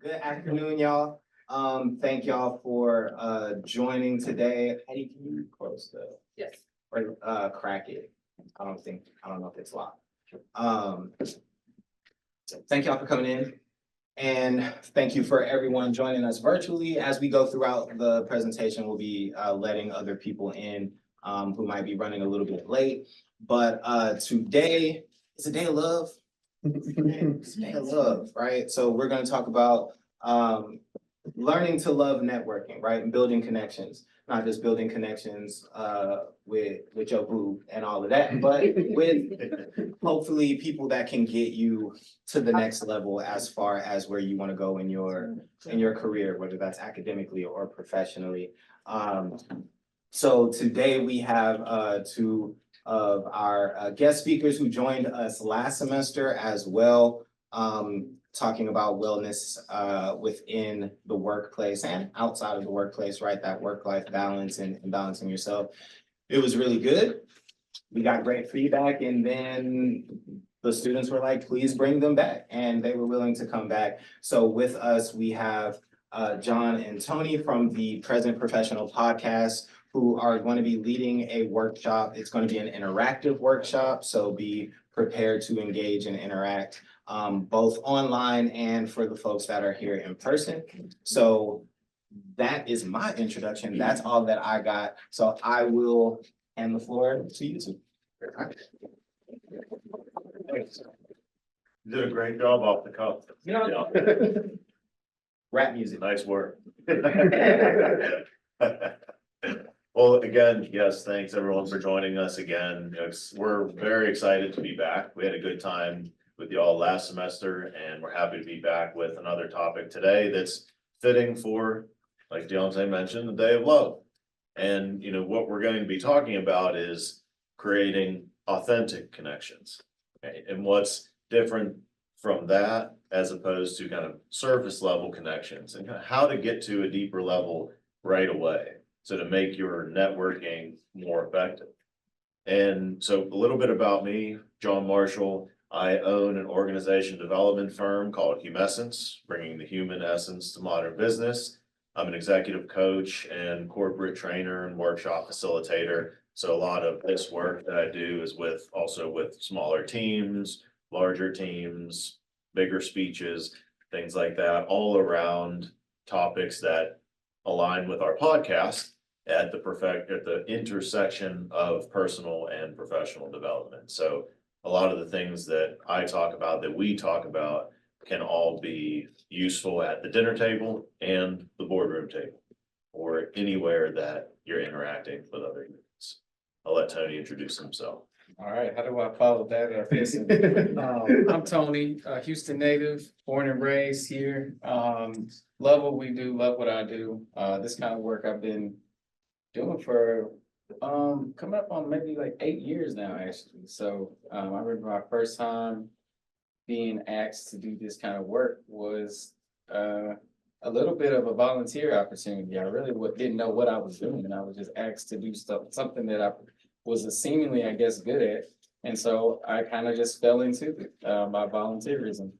Good afternoon, y'all. Thank y'all for joining today. Eddie, can you close the Yes. or crack it? I don't know if it's locked. Thank y'all for coming in. And thank you for everyone joining us virtually. As we go throughout the presentation, we'll be letting other people in who might be running a little bit late. But today is a day of love. It's a day of love, right? So we're going to talk about learning to love networking, right? And building connections, not just building connections with your boo and all of that, but with hopefully people that can get you to the next level as far as where you want to go in your career, whether that's academically or professionally. So today we have two of our guest speakers who joined us last semester as well, talking about wellness within the workplace and outside of the workplace, right? That work-life balance and balancing yourself. It was really good. We got great feedback, and then the students were like, please bring them back, and they were willing to come back. So with us, we have John and Tony from the Present Professional Podcast, who are going to be leading a workshop. It's going to be an interactive workshop, so be prepared to engage and interact both online and for the folks that are here in person. So that is my introduction. That's all that I got. So I will hand the floor to you two. You did a great job off the cuff. Yeah. Rap music. Nice work. Well, again, yes, thanks everyone for joining us again. We're very excited to be back. We had a good time with y'all last semester, and we're happy to be back with another topic today that's fitting for, like Deontay mentioned, the Day of Love. And what we're going to be talking about is creating authentic connections. Okay? And what's different from that as opposed to kind of surface level connections, and kind of how to get to a deeper level right away. So to make your networking more effective. And so a little bit about me, John Marshall. I own an organization development firm called Humessence, bringing the human essence to modern business. I'm an executive coach and corporate trainer and workshop facilitator. So a lot of this work that I do is also with smaller teams, larger teams, bigger speeches, things like that, all around topics that align with our podcast at the intersection of personal and professional development. So a lot of the things that I talk about, that we talk about, can all be useful at the dinner table and the boardroom table, or anywhere that you're interacting with other humans. I'll let Tony introduce himself. All right, how do I follow that up? Listen, I'm Tony, Houston native, born and raised here. Love what we do, love what I do. This kind of work I've been doing for coming up on maybe like 8 years now, actually. So I remember my first time being asked to do this kind of work was a little bit of a volunteer opportunity. I really didn't know what I was doing, and I was just asked to do something that I was seemingly, I guess, good at. And so I kind of just fell into it by volunteerism.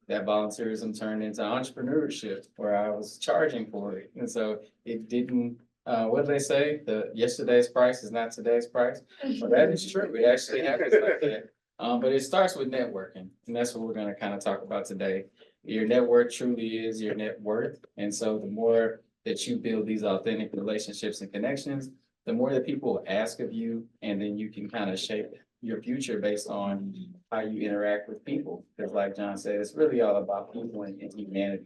That volunteerism turned into entrepreneurship, where I was charging for it. And so it didn't, what do they say? Yesterday's price is not today's price. Well, that is true. It actually happens like that. But it starts with networking. And that's what we're going to kind of talk about today. Your network truly is your net worth. And so the more that you build these authentic relationships and connections, the more that people will ask of you, and then you can kind of shape your future based on how you interact with people. Because like John said, it's really all about people and humanity.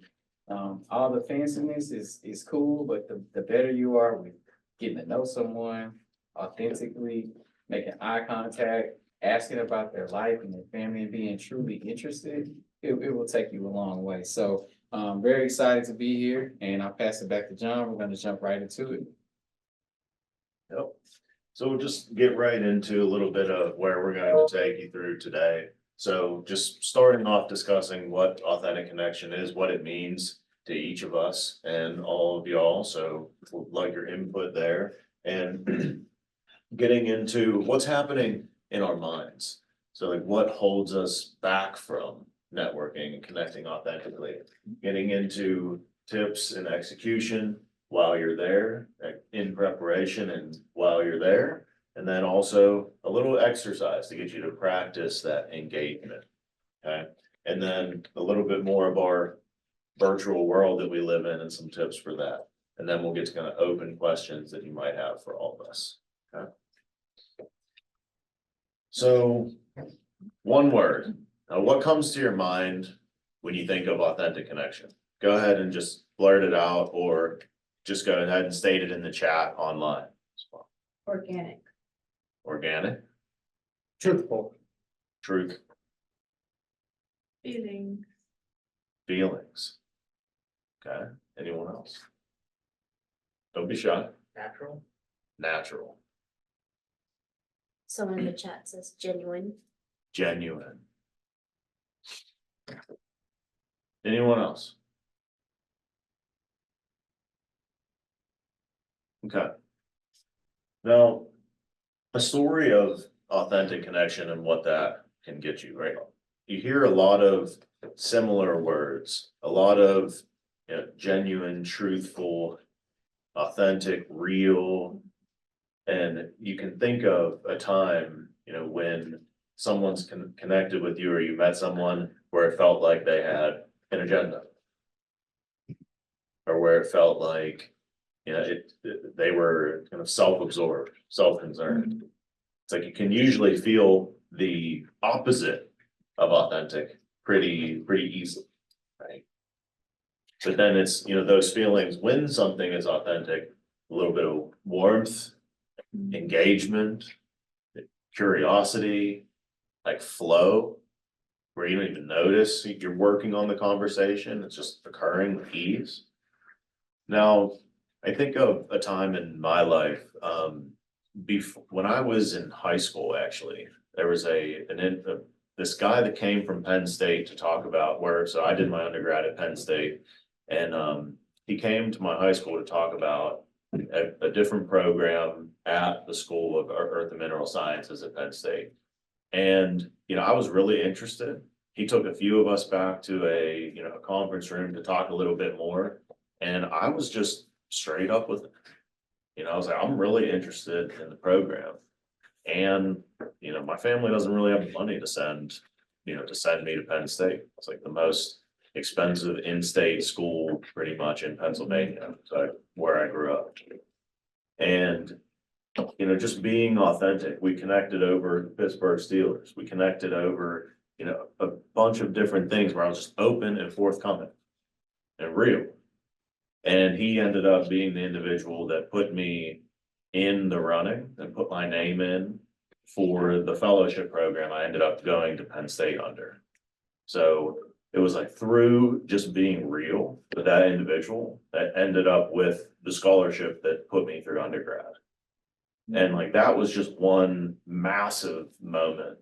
All the fanciness is cool, but the better you are with getting to know someone authentically, making eye contact, asking about their life and their family, and being truly interested, it will take you a long way. So I'm very excited to be here, and I'll pass it back to John. We're going to jump right into it. Yep. So we'll just get right into a little bit of where we're going to take you through today. So just starting off discussing what authentic connection is, what it means to each of us and all of y'all. So we'd like your input there, and getting into what's happening in our minds. So like what holds us back from networking and connecting authentically, getting into tips and execution while you're there, in preparation and while you're there. And then also a little exercise to get you to practice that engagement. Okay, and then a little bit more of our virtual world that we live in and some tips for that. And then we'll get to kind of open questions that you might have for all of us. Okay. So, one word, now what comes to your mind when you think of authentic connection? Go ahead and just blurt it out, or just go ahead and state it in the chat online. Organic. Organic, Truthful. truth, Feeling. feelings. Okay, anyone else? Don't be shy. Natural. Natural, Someone in the chat says genuine. genuine. Anyone else? Okay. Now, a story of authentic connection and what that can get you, right? You hear a lot of similar words, a lot of, you know, genuine, truthful, authentic, real. And you can think of a time, you know, when someone's connected with you, or you met someone where it felt like they had an agenda. Or where it felt like, you know, they were kind of self-absorbed, self-concerned. It's like you can usually feel the opposite of authentic pretty easily, right? But then it's, you know, those feelings when something is authentic, a little bit of warmth, engagement, curiosity, like flow, where you don't even notice you're working on the conversation, it's just occurring with ease. Now, I think of a time in my life, before, when I was in high school, actually, there was this guy that came from Penn State to talk about so I did my undergrad at Penn State, and he came to my high school to talk about a different program at the School of Earth and Mineral Sciences at Penn State. And, you know, I was really interested. He took a few of us back to a conference room to talk a little bit more. And I was just straight up with it. You know, I was like, I'm really interested in the program. And, you know, my family doesn't really have the money to send me to Penn State. It's like the most expensive in-state school pretty much in Pennsylvania, so where I grew up. And, you know, just being authentic, we connected over the Pittsburgh Steelers. We connected over, you know, a bunch of different things where I was just open and forthcoming and real. And he ended up being the individual that put me in the running and put my name in for the fellowship program I ended up going to Penn State under. So it was like through just being real with that individual that ended up with the scholarship that put me through undergrad. And like that was just one massive moment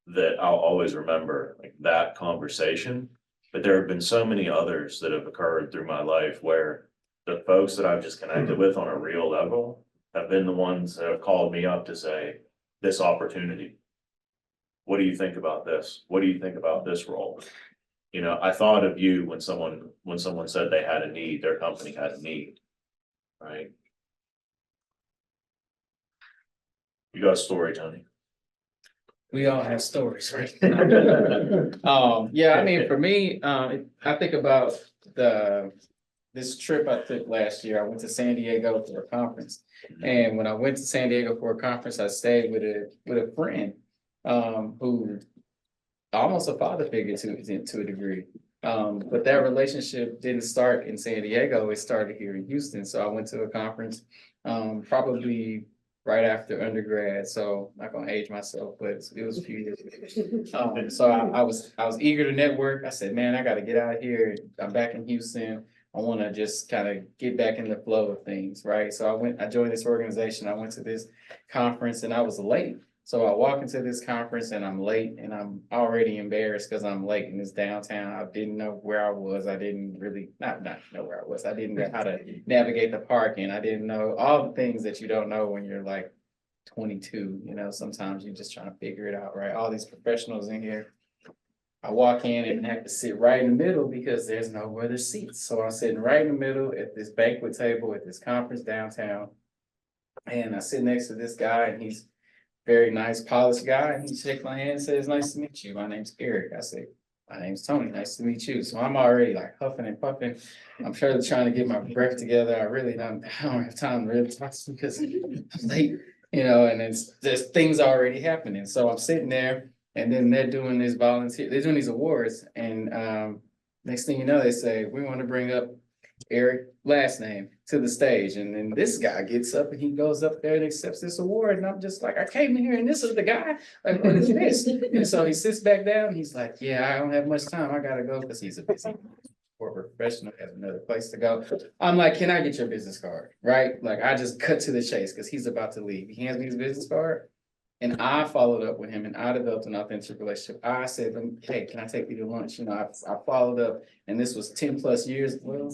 that I'll always remember, like that conversation. But there have been so many others that have occurred through my life where the folks that I've just connected with on a real level have been the ones that have called me up to say, this opportunity. What do you think about this? What do you think about this role? You know, I thought of you when someone said they had a need, their company had a need, right? You got a story, Tony? We all have stories, right? Yeah, I mean, for me, I think about this trip I took last year. I went to San Diego for a conference. And when I went to San Diego for a conference, I stayed with a friend, who almost a father figure to a degree. But that relationship didn't start in San Diego, it started here in Houston. So I went to a conference, probably right after undergrad, so I'm not gonna age myself, but it was a few years ago. So I was eager to network. I said, man, I gotta get out of here. I'm back in Houston. I wanna just kind of get back in the flow of things, right? So I joined this organization. I went to this conference and I was late. So I walk into this conference and I'm late and I'm already embarrassed because I'm late in this downtown. I didn't know where I was. I didn't really, not know where I was. I didn't know how to navigate the parking. I didn't know all the things that you don't know when you're like 22, you know, sometimes you're just trying to figure it out, right? All these professionals in here. I walk in and have to sit right in the middle because there's no other seats. So I'm sitting right in the middle at this banquet table at this conference downtown. And I sit next to this guy and he's very nice, polished guy. And he shakes my hand and says, "Nice to meet you. My name's Eric." I say, "My name's Tony. Nice to meet you." So I'm already like huffing and puffing. I'm sure they're trying to get my breath together. I don't have time to really talk to you because I'm late, and there's things already happening. So I'm sitting there and then they're doing these awards. And next thing you know, they say, "We want to bring up Eric, last name, to the stage." And then this guy gets up and he goes up there and accepts this award. And I'm just like, I came in here and this is the guy. Like, what is this? And so he sits back down. And he's like, "Yeah, I don't have much time. I gotta go," because he's a busy corporate professional, has another place to go. I'm like, "Can I get your business card?" Right? Like, I just cut to the chase because he's about to leave. He hands me his business card. And I followed up with him and I developed an authentic relationship. I said, "Hey, can I take you to lunch?" I followed up, and this was 10 plus years, well,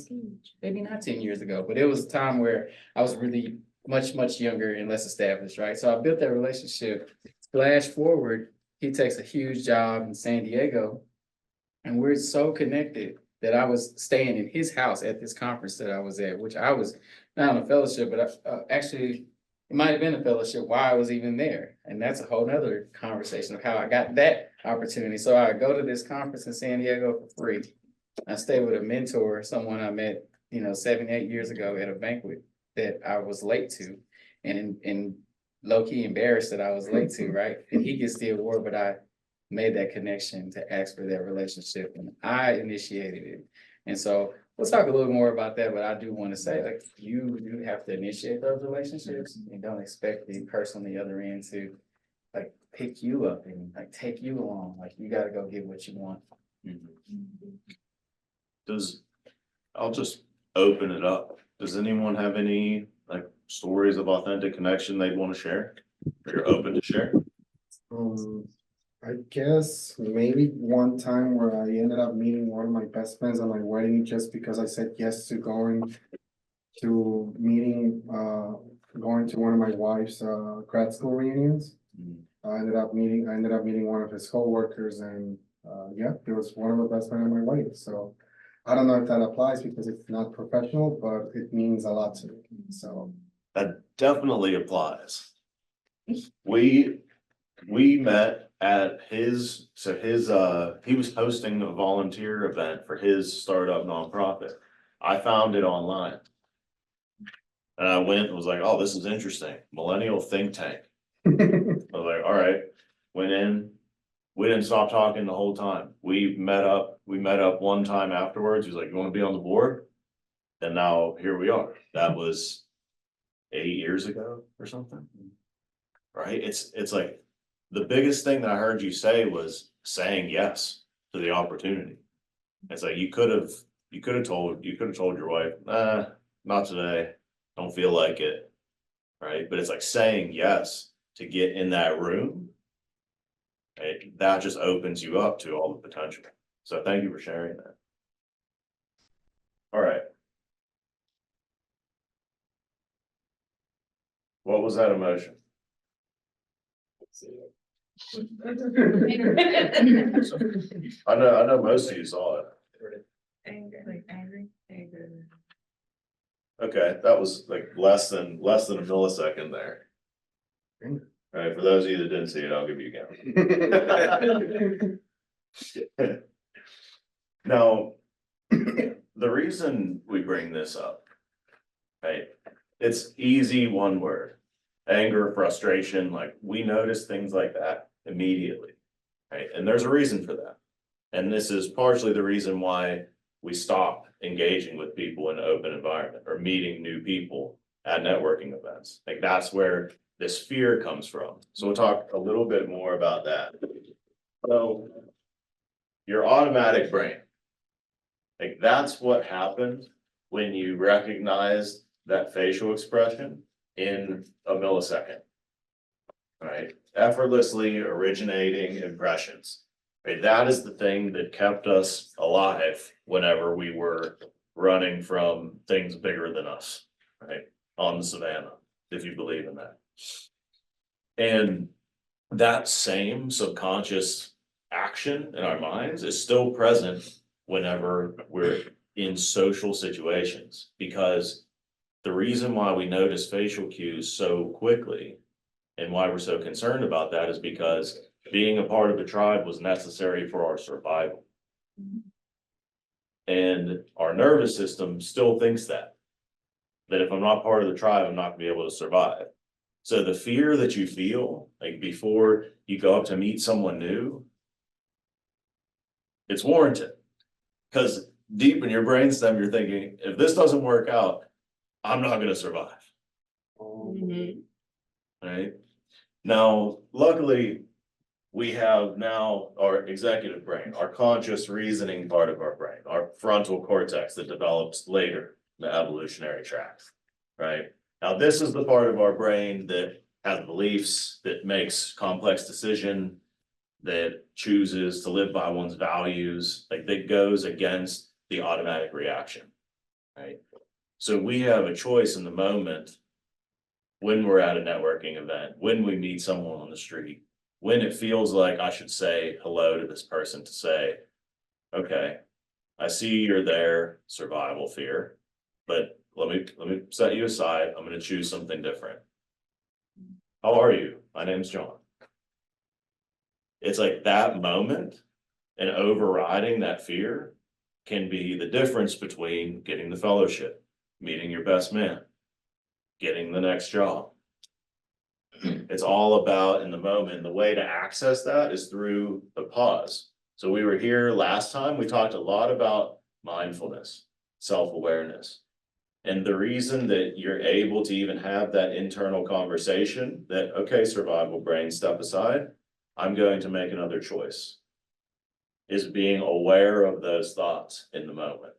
maybe not 10 years ago, but it was a time where I was really much, much younger and less established, right? So I built that relationship. Flash forward, he takes a huge job in San Diego, and we're so connected that I was staying in his house at this conference that I was at, which I was not on a fellowship, but actually, it might have been a fellowship while I was even there. And that's a whole nother conversation of how I got that opportunity. So I go to this conference in San Diego for free. I stay with a mentor, someone I met, 7, 8 years ago at a banquet that I was late to, and low-key embarrassed that I was late to, right? And he gets the award, but I made that connection to ask for that relationship, and I initiated it. And so we'll talk a little more about that, but I do want to say, like, you have to initiate those relationships and don't expect the person on the other end to like pick you up and like take you along. Like, you got to go get what you want. I'll just open it up. Does anyone have any like stories of authentic connection they'd want to share? Or you're open to share? I guess maybe one time where I ended up meeting one of my best friends at my wedding just because I said yes to going to going to one of my wife's grad school reunions. I ended up meeting one of his coworkers, and yeah, it was one of the best friends at my wedding. So I don't know if that applies because it's not professional, but it means a lot to me. So That definitely applies. We met at he was hosting a volunteer event for his startup nonprofit. I found it online. And I went and was like, "Oh, this is interesting. Millennial think tank." I was like, all right, went in. We didn't stop talking the whole time. We met up one time afterwards. He was like, "You want to be on the board?" And now here we are. That was 8 years ago or something. Right? It's like the biggest thing that I heard you say was saying yes to the opportunity. It's like you could have told your wife, "Nah, not today. Don't feel like it." Right? But it's like saying yes to get in that room. Right? That just opens you up to all the potential. So thank you for sharing that. All right. What was that emotion? I know most of you saw it. Angry. Okay, that was like less than a millisecond there. All right, for those of you that didn't see it, I'll give you again. Now, the reason we bring this up, right? It's easy, one word: anger, frustration. Like, we notice things like that immediately, right? And there's a reason for that. And this is partially the reason why we stop engaging with people in an open environment or meeting new people at networking events. Like, that's where this fear comes from. So we'll talk a little bit more about that. So your automatic brain, like, that's what happens when you recognize that facial expression in a millisecond, right? Effortlessly originating impressions. Right? That is the thing that kept us alive whenever we were running from things bigger than us, right? On the savannah, if you believe in that. And that same subconscious action in our minds is still present whenever we're in social situations. Because the reason why we notice facial cues so quickly and why we're so concerned about that is because being a part of a tribe was necessary for our survival. And our nervous system still thinks that if I'm not part of the tribe, I'm not gonna be able to survive. So the fear that you feel, like before you go up to meet someone new, it's warranted. Because deep in your brainstem, you're thinking, if this doesn't work out, I'm not gonna survive. Right? Now, luckily, we have now our executive brain, our conscious reasoning part of our brain, our frontal cortex that develops later in the evolutionary tracks, right? Now, this is the part of our brain that has beliefs, that makes complex decision, that chooses to live by one's values, like that goes against the automatic reaction, right? So we have a choice in the moment when we're at a networking event, when we meet someone on the street, when it feels like I should say hello to this person to say, okay, I see you're there, survival fear, but let me set you aside. I'm gonna choose something different. How are you? My name's John. It's like that moment and overriding that fear can be the difference between getting the fellowship, meeting your best man, getting the next job. It's all about in the moment. The way to access that is through the pause. So we were here last time, we talked a lot about mindfulness, self-awareness. And the reason that you're able to even have that internal conversation that, okay, survival brain, step aside, I'm going to make another choice, is being aware of those thoughts in the moment.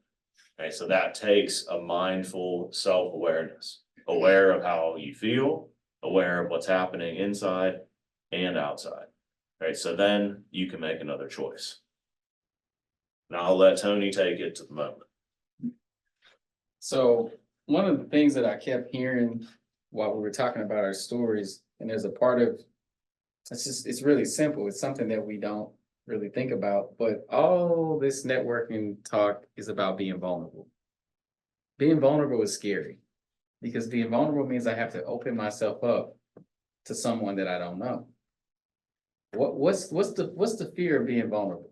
Okay, so that takes a mindful self-awareness, aware of how you feel, aware of what's happening inside and outside. Right, so then you can make another choice. Now I'll let Tony take it to the moment. So one of the things that I kept hearing while we were talking about our stories, and there's a part of, it's really simple. It's something that we don't really think about, but all this networking talk is about being vulnerable. Being vulnerable is scary because being vulnerable means I have to open myself up to someone that I don't know. What's the fear of being vulnerable?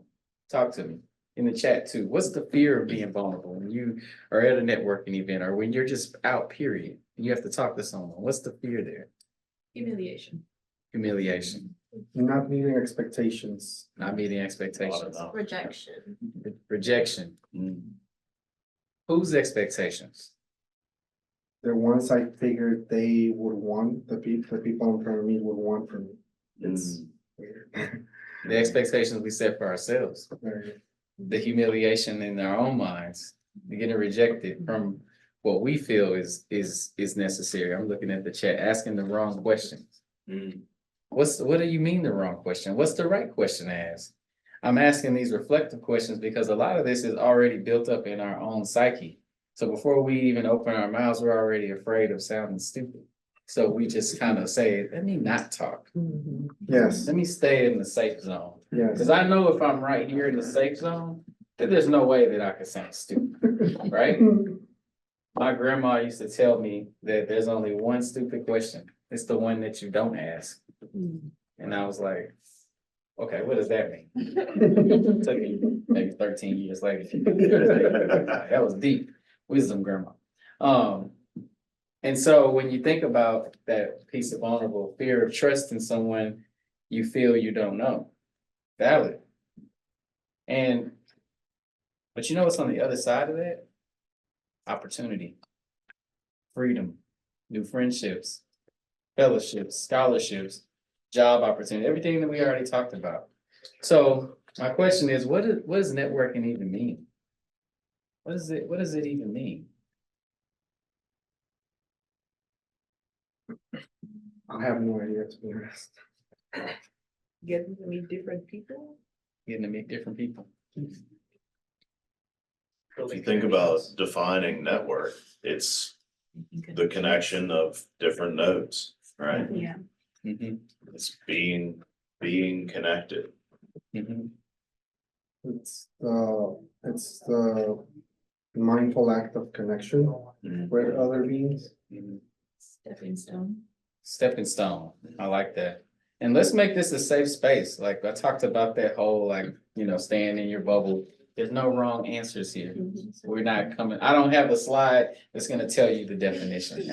Talk to me in the chat too. What's the fear of being vulnerable when you are at a networking event or when you're just out, period, and you have to talk to someone? What's the fear there? Humiliation. Humiliation, Not meeting expectations. not meeting expectations, Rejection. rejection. Whose expectations? The ones I figured they would want, the people in front of me would want from me. It's weird. The expectations we set for ourselves, Very- the humiliation in our own minds, getting rejected from what we feel is necessary. I'm looking at the chat, asking the wrong questions. What do you mean the wrong question? What's the right question to ask? I'm asking these reflective questions because a lot of this is already built up in our own psyche. So before we even open our mouths, we're already afraid of sounding stupid. So we just kind of say, let me not talk. Yes, Let me stay in the safe zone. yes. Because I know if I'm right here in the safe zone, then there's no way that I could sound stupid, right? My grandma used to tell me that there's only one stupid question. It's the one that you don't ask. And I was like, okay, what does that mean? It took me maybe 13 years later. That was deep wisdom, grandma. And so when you think about that piece of vulnerable fear of trusting someone you feel you don't know, valid. But you know what's on the other side of that? Opportunity, freedom, new friendships, fellowships, scholarships, job opportunity, everything that we already talked about. So my question is, what does networking even mean? What does it even mean? I have no idea, to be honest. Getting to meet different people. Getting to meet different people. If you think about defining network, it's the connection of different nodes, right? Yeah. Mhm. It's being connected. Mhm. It's the mindful act of connection Mhm. with other beings. Mhm. Stepping stone. Stepping stone. I like that. And let's make this a safe space. Like I talked about that whole, like, staying in your bubble. There's no wrong answers here. We're not coming, I don't have a slide that's gonna tell you the definition.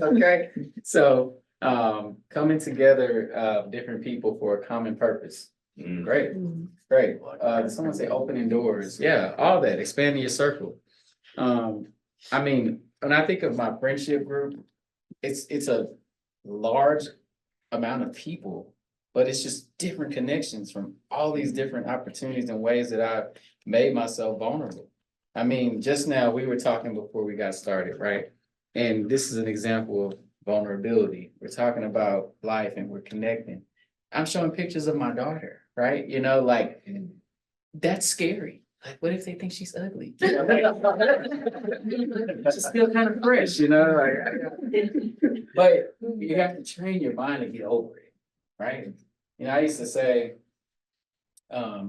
Okay, so, coming together, different people for a common purpose. Mhm. Great, great. Did someone say opening doors? Yeah, all that, expanding your circle. I mean, when I think of my friendship group, it's a large amount of people, but it's just different connections from all these different opportunities and ways that I've made myself vulnerable. I mean, just now we were talking before we got started, right? And this is an example of vulnerability. We're talking about life and we're connecting. I'm showing pictures of my daughter, right? Like that's scary. Like, what if they think she's ugly? Just feel kind of fresh, but you have to train your mind to get over it, right? I used to say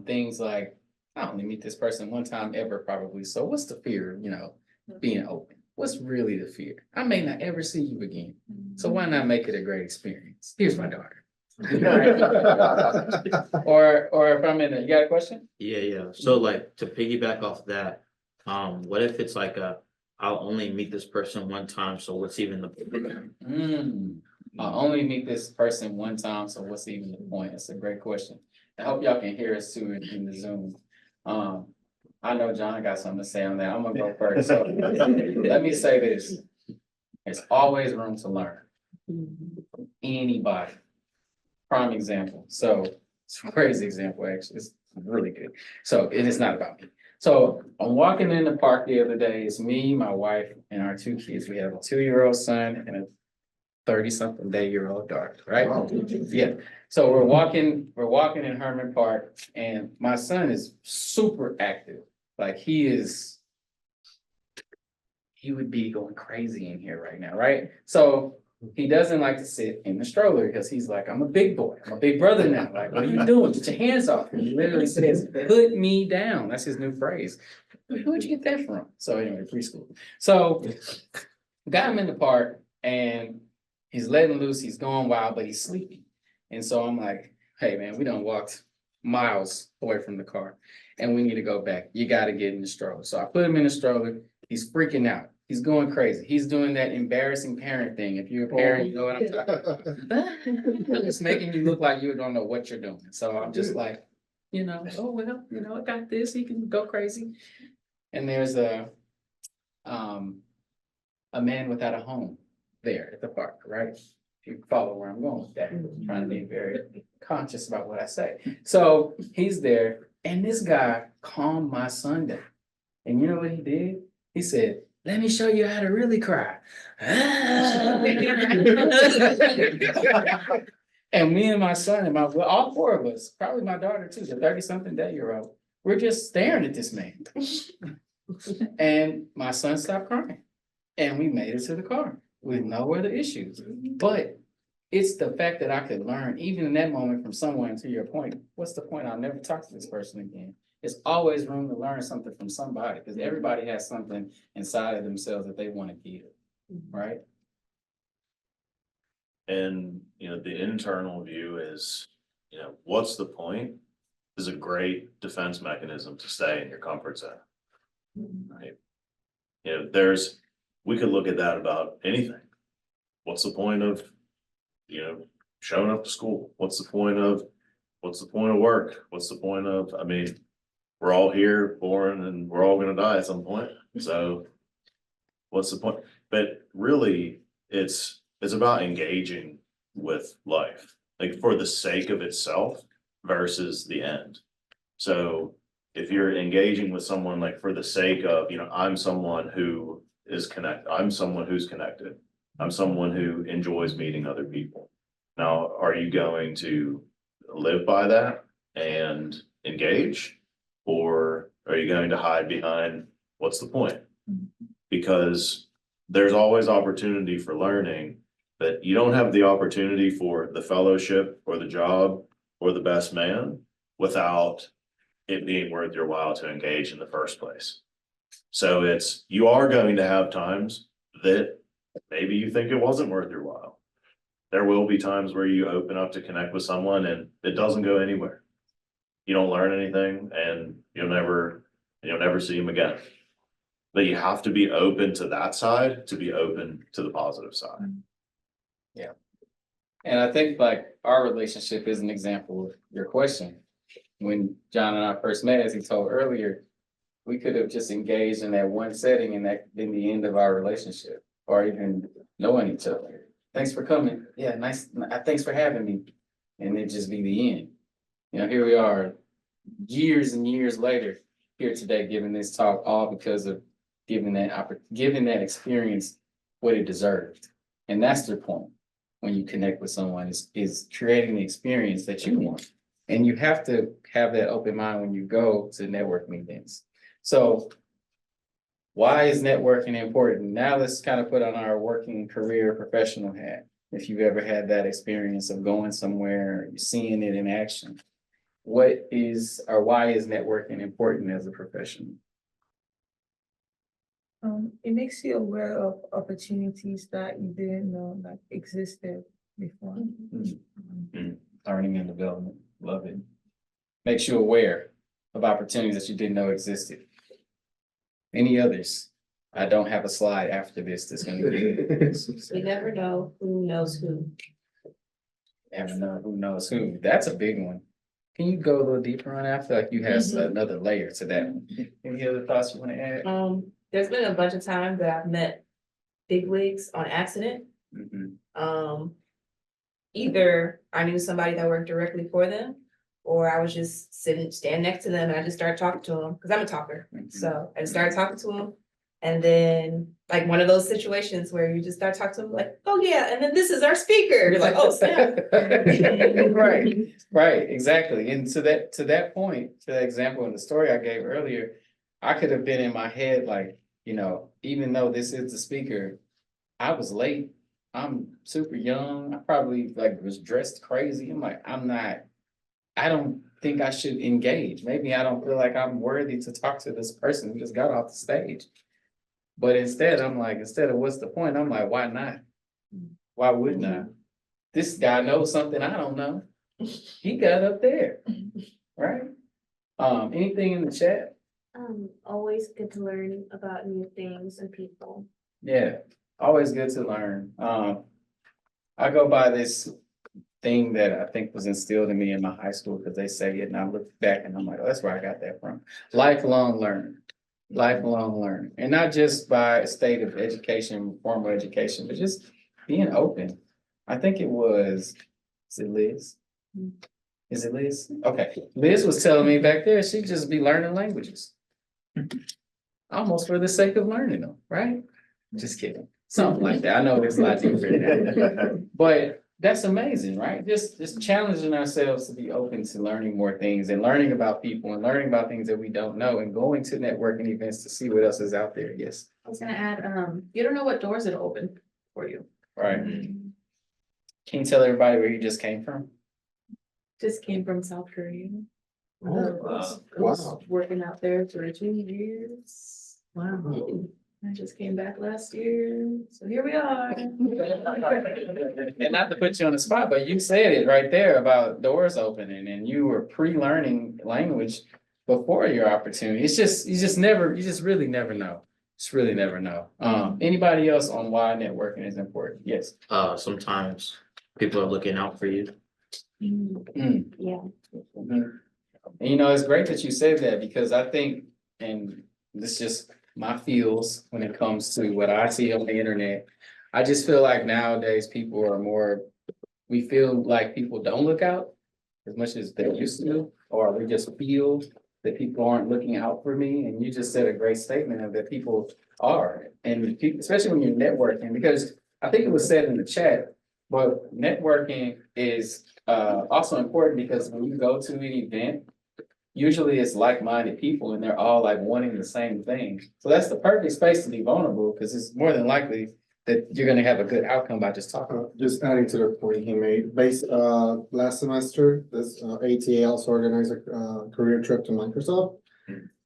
things like, I only meet this person one time ever, probably. So what's the fear of, being open? What's really the fear? I may not ever see you again. So why not make it a great experience? Here's my daughter. Or if I'm you got a question? Yeah. So like to piggyback off that, what if it's like I'll only meet this person one time, so what's even the I'll only meet this person one time, so what's even the point? That's a great question. I hope y'all can hear us too in the Zoom. I know John got something to say on that. I'm gonna go first. So let me say this. There's always room to learn. From anybody. Prime example. So it's a crazy example, actually. It's really good. So it is not about me. So I'm walking in the park the other day. It's me, my wife, and our two kids. We have a 2-year-old son and a 30-something day-year-old daughter, right? Wow. Yeah. So we're walking in Herman Park, and my son is super active. Like he would be going crazy in here right now, right? So he doesn't like to sit in the stroller because he's like, I'm a big boy. I'm a big brother now. Like, what are you doing? Get your hands off me. He literally says, put me down. That's his new phrase. Where'd you get that from? So anyway, preschool. So got him in the park and he's letting loose. He's going wild, but he's sleeping. And so I'm like, hey man, we done walked miles away from the car and we need to go back. You got to get in the stroller. So I put him in the stroller. He's freaking out. He's going crazy. He's doing that embarrassing parent thing. If you're a parent, you know what I'm talking about. It's making you look like you don't know what you're doing. So I'm just like, oh, well, I got this. He can go crazy. And there's a man without a home there at the park, right? If you follow where I'm going with that, I'm trying to be very conscious about what I say. So he's there, and this guy calmed my son down. And you know what he did? He said, let me show you how to really cry. And me and my son and all four of us, probably my daughter too, the 30-something day-year-old, we're just staring at this man. And my son stopped crying. And we made it to the car with no other issues. But it's the fact that I could learn, even in that moment, from someone, to your point, what's the point? I'll never talk to this person again. There's always room to learn something from somebody because everybody has something inside of themselves that they want to give, right? And, the internal view is, what's the point? Is a great defense mechanism to stay in your comfort zone. Right? We could look at that about anything. What's the point of, showing up to school? What's the point of work? What's the point of, we're all here, born, and we're all gonna die at some point. So what's the point? But really, it's about engaging with life, like for the sake of itself versus the end. So if you're engaging with someone like for the sake of, I'm someone who is connected, I'm someone who's connected, I'm someone who enjoys meeting other people. Now, are you going to live by that and engage? Or are you going to hide behind what's the point? Because there's always opportunity for learning, but you don't have the opportunity for the fellowship or the job or the best man without it being worth your while to engage in the first place. So you are going to have times that maybe you think it wasn't worth your while. There will be times where you open up to connect with someone and it doesn't go anywhere. You don't learn anything and you'll never see them again. But you have to be open to that side to be open to the positive side. And I think like our relationship is an example of your question. When John and I first met, as he told earlier, we could have just engaged in that one setting and that been the end of our relationship or even knowing each other. Thanks for coming. Yeah, nice. Thanks for having me. And it just be the end. You know, here we are years and years later here today giving this talk all because of giving that experience what it deserved. And that's the point when you connect with someone is creating the experience that you want. And you have to have that open mind when you go to networking events. So why is networking important? Now let's kind of put on our working career professional hat. If you've ever had that experience of going somewhere, seeing it in action, why is networking important as a professional? It makes you aware of opportunities that you didn't know that existed before. Learning and development, love it. Makes you aware of opportunities that you didn't know existed. Any others? I don't have a slide after this that's gonna be. We never know who knows who. Never know who knows who. That's a big one. Can you go a little deeper on that? I feel like you have another layer to that one. Any other thoughts you want to add? There's been a bunch of times that I've met bigwigs on accident. Mhm. Either I knew somebody that worked directly for them, or I was just stand next to them and I just started talking to them, because I'm a talker. So I just started talking to them. And then like one of those situations where you just start talking to them like, oh yeah, and then this is our speaker. You're like, oh snap. Right, exactly. And to that point, to that example in the story I gave earlier, I could have been in my head like, you know, even though this is the speaker, I was late. I'm super young. I probably like was dressed crazy. I'm like, I don't think I should engage. Maybe I don't feel like I'm worthy to talk to this person who just got off the stage. But instead, I'm like, instead of what's the point? I'm like, why not? Why wouldn't I? This guy knows something I don't know. He got up there, right? Anything in the chat? Always good to learn about new things and people. Yeah, always good to learn. I go by this thing that I think was instilled in me in my high school because they say it and I look back and I'm like, oh, that's where I got that from. Lifelong learning. Lifelong learning. And not just by a state of education, formal education, but just being open. I think it was, is it Liz? Is it Liz? Okay. Liz was telling me back there, she'd just be learning languages. Almost for the sake of learning them, right? Just kidding. Something like that. I know there's a lot deeper than that. But that's amazing, right? Just challenging ourselves to be open to learning more things and learning about people and learning about things that we don't know and going to networking events to see what else is out there. Yes. I was gonna add, you don't know what doors it'll open for you. Right. Can you tell everybody where you just came from? Just came from South Korea. Oh, I was working out there for 2 years. Wow. I just came back last year, so here we are. And not to put you on the spot, but you said it right there about doors opening and you were pre-learning language before your opportunity. You just really never know. Just really never know. Anybody else on why networking is important? Yes. Sometimes people are looking out for you. Yeah. And you know, it's great that you said that because I think, and this just my feels when it comes to what I see on the internet. I just feel like nowadays people are more, we feel like people don't look out as much as they used to, or we just feel that people aren't looking out for me. And you just said a great statement of that people are, and people, especially when you're networking, because I think it was said in the chat, but networking is also important because when you go to an event, usually it's like-minded people and they're all like wanting the same thing. So that's the perfect space to be vulnerable because it's more than likely that you're gonna have a good outcome by just talking. Just adding to the point he made, last semester, this ATA also organized a career trip to Microsoft.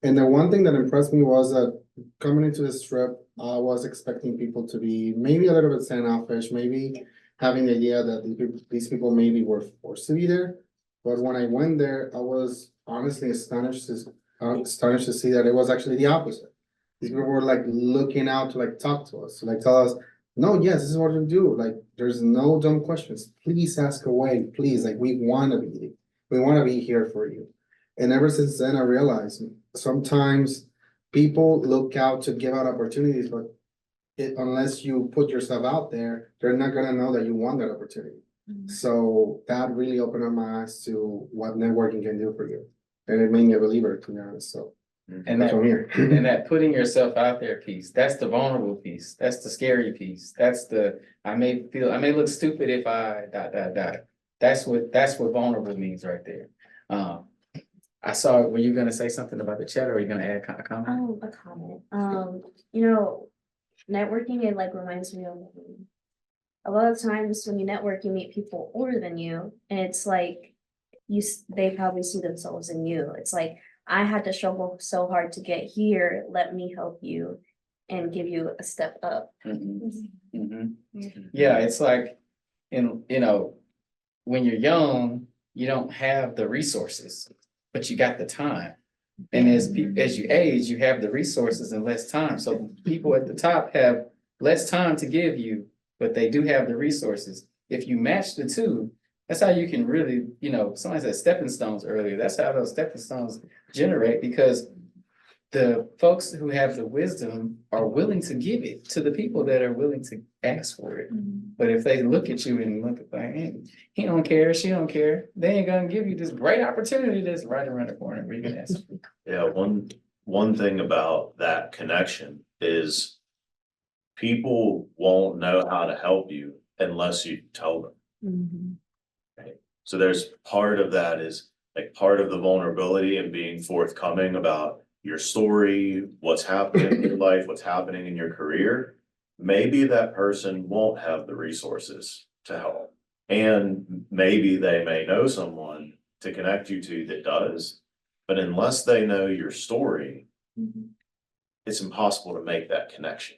And the one thing that impressed me was that coming into this trip, I was expecting people to be maybe a little bit standoffish, maybe having the idea that these people maybe were forced to be there. But when I went there, I was honestly astonished to see that it was actually the opposite. These people were like looking out to like talk to us, to like tell us, no, yes, this is what we do. Like, there's no dumb questions. Please ask away, please. Like, we want to be here for you. And ever since then, I realized sometimes people look out to give out opportunities, but unless you put yourself out there, they're not gonna know that you want that opportunity. So that really opened up my eyes to what networking can do for you. And it made me a believer, to be honest, so. And That's that, what I'm here. and that putting yourself out there piece, that's the vulnerable piece, that's the scary piece, that's the, I may look stupid if I, That's what vulnerable means right there. I saw, were you gonna say something about the chat or are you gonna add a comment? A comment. You know, networking, it like reminds me of a lot of times when you network, you meet people older than you, and it's like they probably see themselves in you. It's like, I had to struggle so hard to get here. Let me help you and give you a step up. Yeah, it's like, when you're young, you don't have the resources, but you got the time. And as you age, you have the resources and less time. So people at the top have less time to give you, but they do have the resources. If you match the two, that's how you can really, somebody said stepping stones earlier. That's how those stepping stones generate, because the folks who have the wisdom are willing to give it to the people that are willing to ask for it. But if they look at you and look at like, hey, he don't care, she don't care, they ain't gonna give you this great opportunity that's right around the corner where you can ask. Yeah, one thing about that connection is people won't know how to help you unless you tell them. Right? So there's part of that is like part of the vulnerability and being forthcoming about your story, what's happening in your life, what's happening in your career. Maybe that person won't have the resources to help. And maybe they may know someone to connect you to that does. But unless they know your story, it's impossible to make that connection.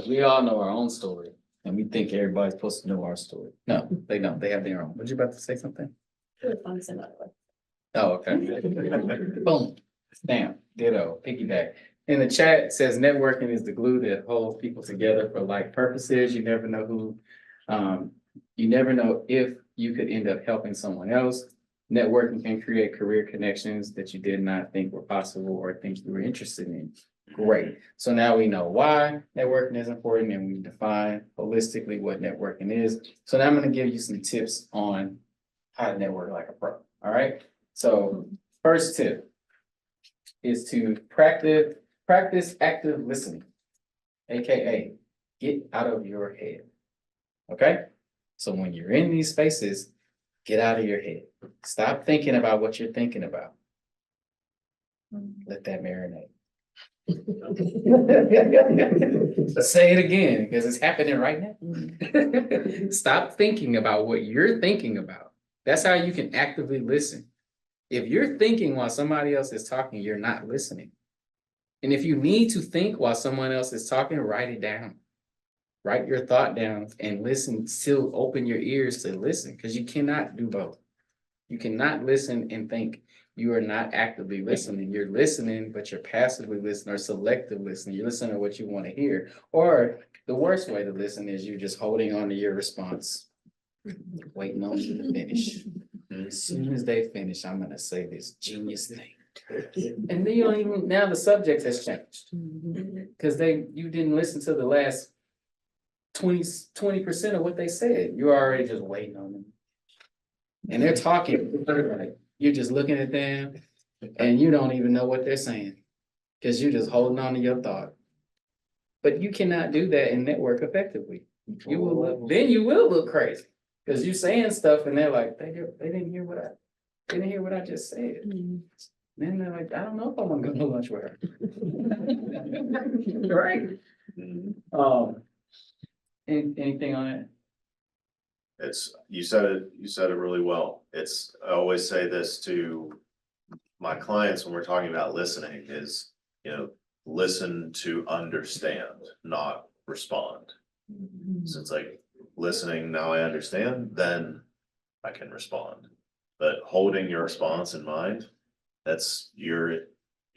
We all know our own story and we think everybody's supposed to know our story. No, they don't. They have their own. Were you about to say something? Oh, okay. Boom. Stamp, ditto, piggyback. In the chat, it says networking is the glue that holds people together for like purposes. You never know who, you never know if you could end up helping someone else. Networking can create career connections that you did not think were possible or things you were interested in. Great. So now we know why networking is important and we define holistically what networking is. So now I'm going to give you some tips on how to network like a pro. All right. So first tip is to practice active listening, AKA get out of your head. Okay. So when you're in these spaces, get out of your head. Stop thinking about what you're thinking about. Let that marinate. Say it again because it's happening right now. Stop thinking about what you're thinking about. That's how you can actively listen. If you're thinking while somebody else is talking, you're not listening. And if you need to think while someone else is talking, write it down. Write your thought down and listen. Still open your ears to listen, because you cannot do both. You cannot listen and think. You are not actively listening. You're listening, but you're passively listening or selective listening. You're listening to what you want to hear. Or the worst way to listen is you're just holding on to your response, waiting on you to finish. As soon as they finish, I'm going to say this genius thing. And then you don't even, now the subject has changed. Because you didn't listen to the last 20% of what they said. You're already just waiting on them. And they're talking, you're just looking at them and you don't even know what they're saying because you're just holding on to your thought. But you cannot do that and network effectively. You will look crazy because you're saying stuff and they're like, they didn't hear what I just said. Then they're like, I don't know if I wanna go to lunch with her. Right? Anything on it? It's, you said it really well. It's, I always say this to my clients when we're talking about listening is, listen to understand, not respond. So it's like listening, now I understand, then I can respond. But holding your response in mind, that's you're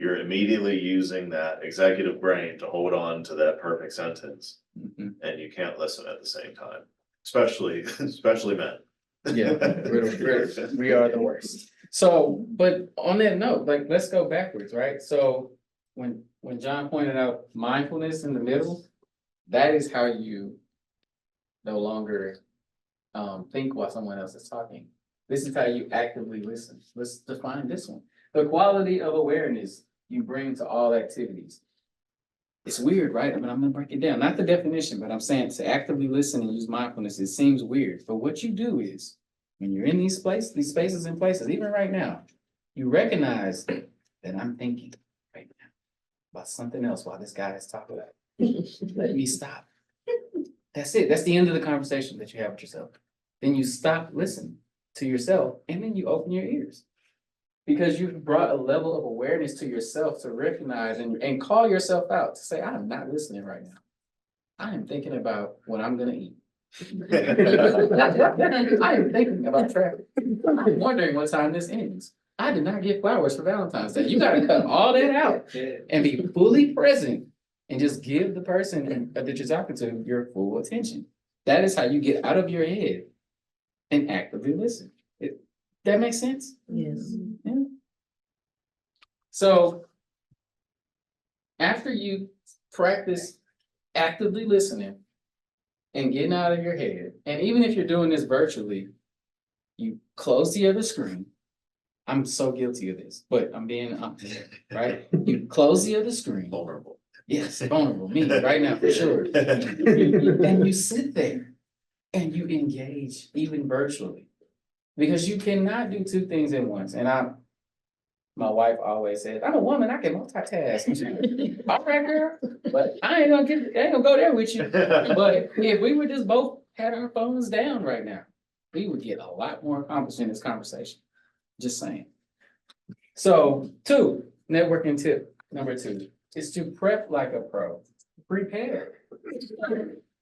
immediately using that executive brain to hold on to that perfect sentence. Mhm. And you can't listen at the same time, especially men. Yeah, we are the worst. So, but on that note, like, let's go backwards, right? So when John pointed out mindfulness in the middle, that is how you no longer think while someone else is talking. This is how you actively listen. Let's define this one. The quality of awareness you bring to all activities. It's weird, right? I mean, I'm gonna break it down, not the definition, but I'm saying to actively listen and use mindfulness, it seems weird, but what you do is, when you're in these spaces and places, even right now, you recognize that I'm thinking right now about something else while this guy is talking about it. Let me stop. That's it. That's the end of the conversation that you have with yourself. Then you stop listening to yourself and then you open your ears. Because you've brought a level of awareness to yourself to recognize and call yourself out to say, I am not listening right now. I am thinking about what I'm gonna eat. I am thinking about traffic. I'm wondering what time this ends. I did not get flowers for Valentine's Day. You gotta cut all that out and be fully present and just give the person that you're talking to your full attention. That is how you get out of your head and actively listen. That makes sense? Yes. Yeah. So after you practice actively listening and getting out of your head, and even if you're doing this virtually, you close the other screen. I'm so guilty of this, but I'm being honest, right? You close the other screen. Vulnerable. Yes, vulnerable, me right now for sure. And you sit there and you engage even virtually. Because you cannot do two things at once. And my wife always says, I'm a woman, I can multitask. And she's like, all right, girl, but I ain't gonna go there with you. But if we would just both had our phones down right now, we would get a lot more accomplished in this conversation. Just saying. So, networking tip number 2 is to prep like a pro. Prepare.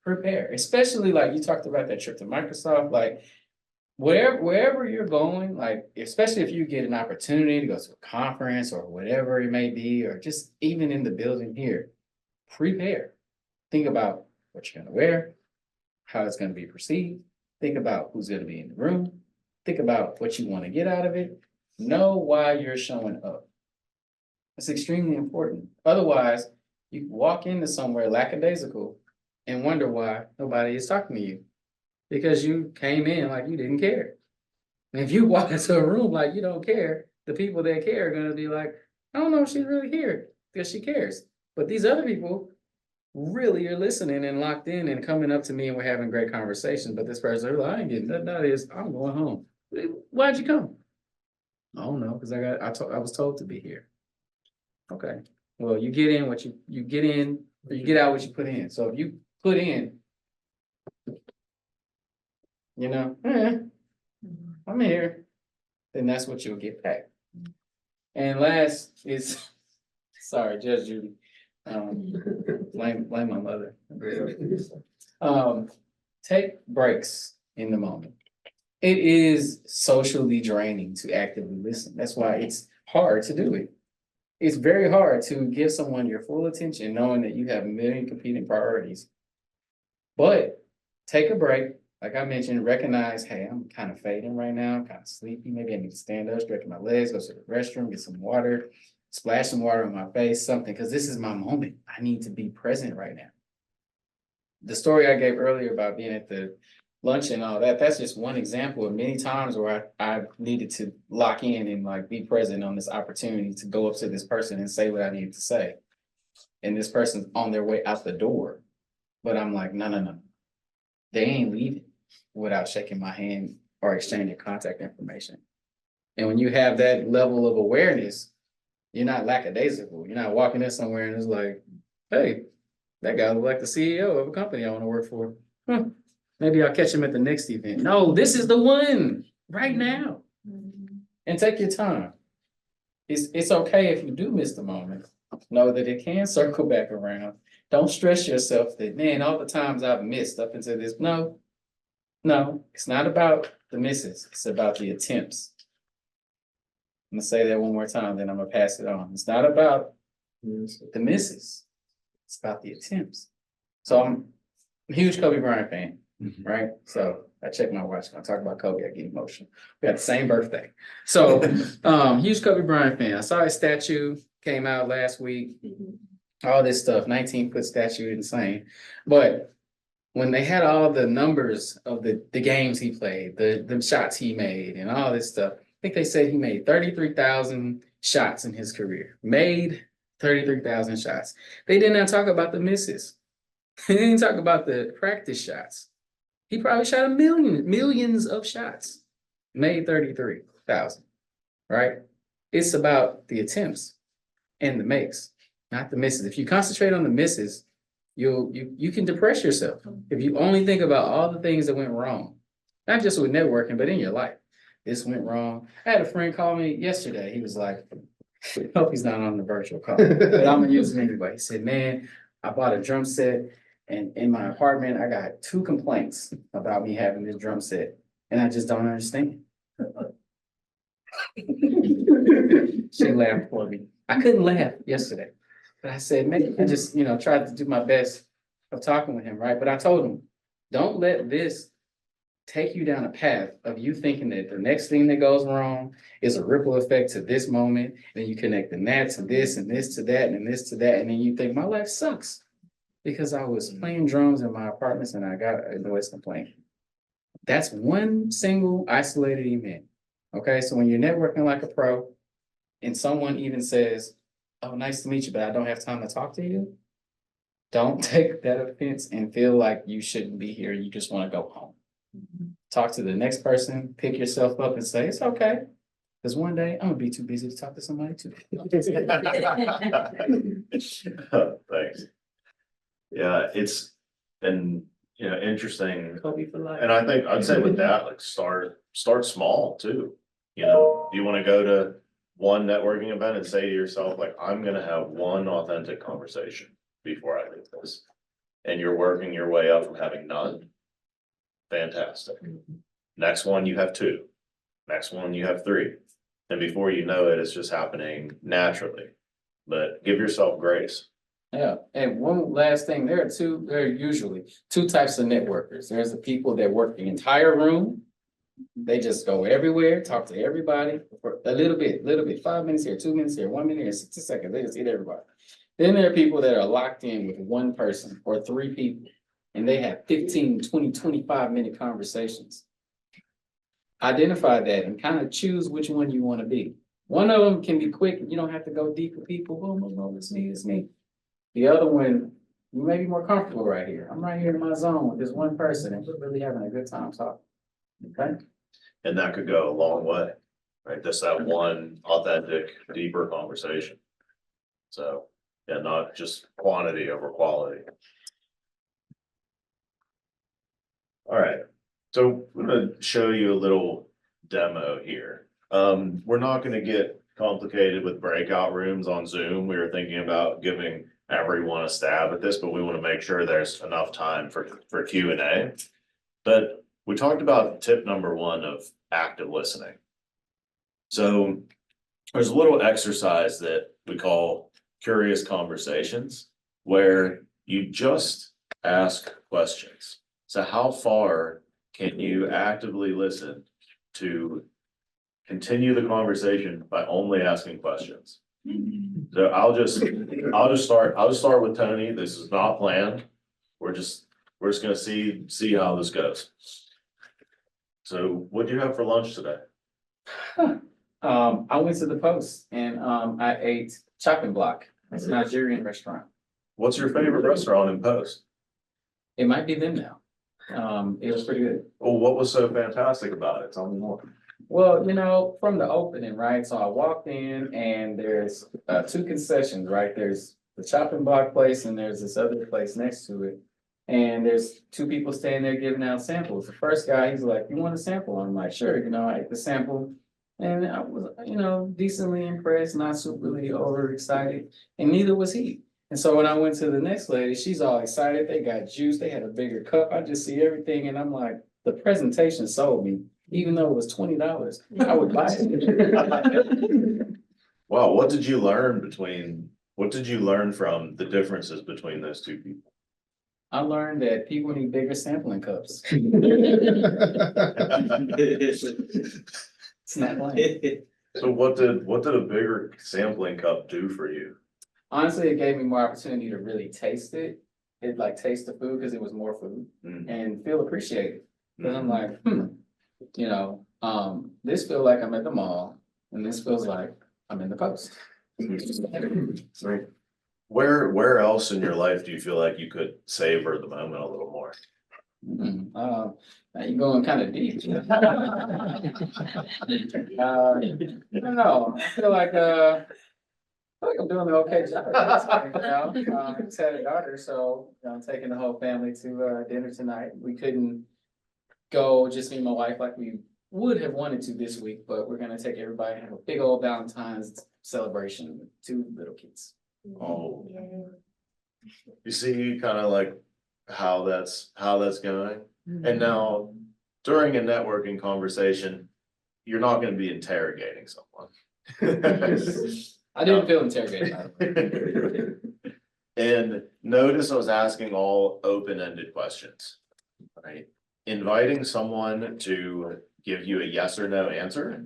Prepare, especially like you talked about that trip to Microsoft, like wherever you're going, like, especially if you get an opportunity to go to a conference or whatever it may be, or just even in the building here, prepare. Think about what you're gonna wear, how it's gonna be perceived. Think about who's gonna be in the room. Think about what you want to get out of it. Know why you're showing up. It's extremely important. Otherwise, you walk into somewhere lackadaisical and wonder why nobody is talking to you. Because you came in like you didn't care. And if you walk into a room like you don't care, the people that care are gonna be like, I don't know if she's really here, because she cares. But these other people really are listening and locked in and coming up to me and we're having great conversations. But this person, like, I ain't getting nothing out of this. I'm going home. Why'd you come? I don't know, because I was told to be here. Okay. Well, you get in what you get in, or you get out what you put in. So if you put in, I'm here, then that's what you'll get back. And last is, sorry, Judge Judy, blame my mother. Take breaks in the moment. It is socially draining to actively listen. That's why it's hard to do it. It's very hard to give someone your full attention, knowing that you have a million competing priorities. But take a break. Like I mentioned, recognize, hey, I'm kind of fading right now. I'm kind of sleepy. Maybe I need to stand up, stretch my legs, go to the restroom, get some water, splash some water on my face, something, because this is my moment. I need to be present right now. The story I gave earlier about being at the lunch and all that, that's just one example of many times where I needed to lock in and like be present on this opportunity to go up to this person and say what I needed to say. And this person's on their way out the door. But I'm like, no. They ain't leaving without shaking my hand or exchanging contact information. And when you have that level of awareness, You're not lackadaisical. You're not walking in somewhere and it's like, hey, that guy look like the CEO of a company I want to work for. Maybe I'll catch him at the next event. No, this is the one right now. And take your time. It's okay if you do miss the moment. Know that it can circle back around. Don't stress yourself that, man, all the times I've missed up until this. No, it's not about the misses. It's about the attempts. I'm gonna say that one more time, then I'm gonna pass it on. It's not about the misses. It's about the attempts. So I'm a huge Kobe Bryant fan, right? So I checked my watch. When I talk about Kobe, I get emotional. We got the same birthday. So huge Kobe Bryant fan. I saw his statue came out last week. All this stuff, 19-foot statue, insane. But when they had all the numbers of the games he played, the shots he made and all this stuff, I think they said he made 33,000 shots in his career. Made 33,000 shots. They did not talk about the misses. They didn't talk about the practice shots. He probably shot millions of shots. Made 33,000, right? It's about the attempts and the makes, not the misses. If you concentrate on the misses, you can depress yourself. If you only think about all the things that went wrong, not just with networking, but in your life. This went wrong. I had a friend call me yesterday. He was like, I hope he's not on the virtual call, but I'm gonna use it anyway. He said, man, I bought a drum set and in my apartment, I got 2 complaints about me having this drum set and I just don't understand. She laughed for me. I couldn't laugh yesterday, but I said, man, I just, tried to do my best of talking with him, right? But I told him, don't let this take you down a path of you thinking that the next thing that goes wrong is a ripple effect to this moment. And you connect the that to this and this to that and this to that. And then you think my life sucks because I was playing drums in my apartments and I got a noise complaint. That's one single isolated event. Okay, so when you're networking like a pro and someone even says, oh, nice to meet you, but I don't have time to talk to you. Don't take that offense and feel like you shouldn't be here. You just want to go home. Talk to the next person, pick yourself up and say, it's okay. Because one day I'm gonna be too busy to talk to somebody too. Thanks. Yeah, it's been, interesting. Kobe for life. And I think I'd say with that, like start small too. Do you want to go to one networking event and say to yourself, like, I'm gonna have one authentic conversation before I leave this. And you're working your way up from having none. Fantastic. Next one, you have 2. Next one, you have 3. And before you know it, it's just happening naturally. But give yourself grace. Yeah, and one last thing, there are usually 2 types of networkers. There's the people that work the entire room. They just go everywhere, talk to everybody for a little bit, 5 minutes here, 2 minutes here, 1 minute here, 60 seconds, they just hit everybody. Then there are people that are locked in with one person or 3 people, and they have 15, 20, 25-minute conversations. Identify that and kind of choose which one you want to be. One of them can be quick, you don't have to go deep with people, boom, it's me. The other one, you may be more comfortable right here. I'm right here in my zone with this one person and we're really having a good time talking. Okay. And that could go a long way, right? Just that one authentic, deeper conversation. So, yeah, not just quantity over quality. All right, so I'm gonna show you a little demo here. We're not gonna get complicated with breakout rooms on Zoom. We were thinking about giving everyone a stab at this, but we want to make sure there's enough time for Q&A. But we talked about tip number 1 of active listening. So there's a little exercise that we call curious conversations, where you just ask questions. So how far can you actively listen to continue the conversation by only asking questions? So I'll just start with Tony. This is not planned. We're just gonna see how this goes. So what do you have for lunch today? I went to the Post and I ate chopping block. It's a Nigerian restaurant. What's your favorite restaurant in Post? It might be them now. It was pretty good. Well, what was so fantastic about it? Tell me more. Well, from the opening, right? So I walked in and there's two concessions, right? There's the chopping block place and there's this other place next to it. And there's two people standing there giving out samples. The first guy, he's like, "You want a sample?" I'm like, "Sure," I ate the sample. And I was, decently impressed, not superly overexcited, and neither was he. And so when I went to the next lady, she's all excited. They got juice, they had a bigger cup. I just see everything and I'm like, the presentation sold me. Even though it was $20, I would buy it. Wow, what did you learn from the differences between those two people? I learned that people need bigger sampling cups. It's not lying. So what did a bigger sampling cup do for you? Honestly, it gave me more opportunity to really taste it. It like taste the food because it was more food Mm. and feel appreciated. Cause I'm like, this feels like I'm at the mall and this feels like I'm in the post. Right. Where else in your life do you feel like you could savor the moment a little more? Now you're going kind of deep. I don't know. I feel like I'm doing an okay job. Just had a daughter, so I'm taking the whole family to dinner tonight. We couldn't go just me and my wife like we would have wanted to this week, but we're gonna take everybody and have a big old Valentine's celebration with two little kids. Oh, you see kind of like how that's going? And now during a networking conversation, you're not gonna be interrogating someone. I didn't feel interrogated. by the way. And notice I was asking all open-ended questions, right? Inviting someone to give you a yes or no answer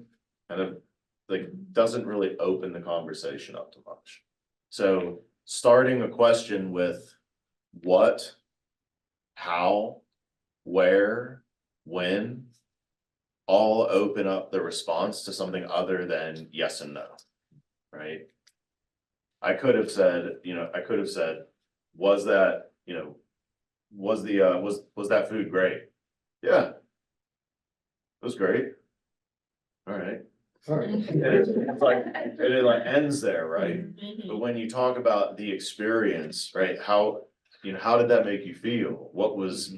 kind of like doesn't really open the conversation up too much. So starting a question with what, how, where, when, all open up the response to something other than yes and no, right? I could have said, was that, was that food great? Yeah. It was great. All right. And it like ends there, right? But when you talk about the experience, right, how did that make you feel? What was,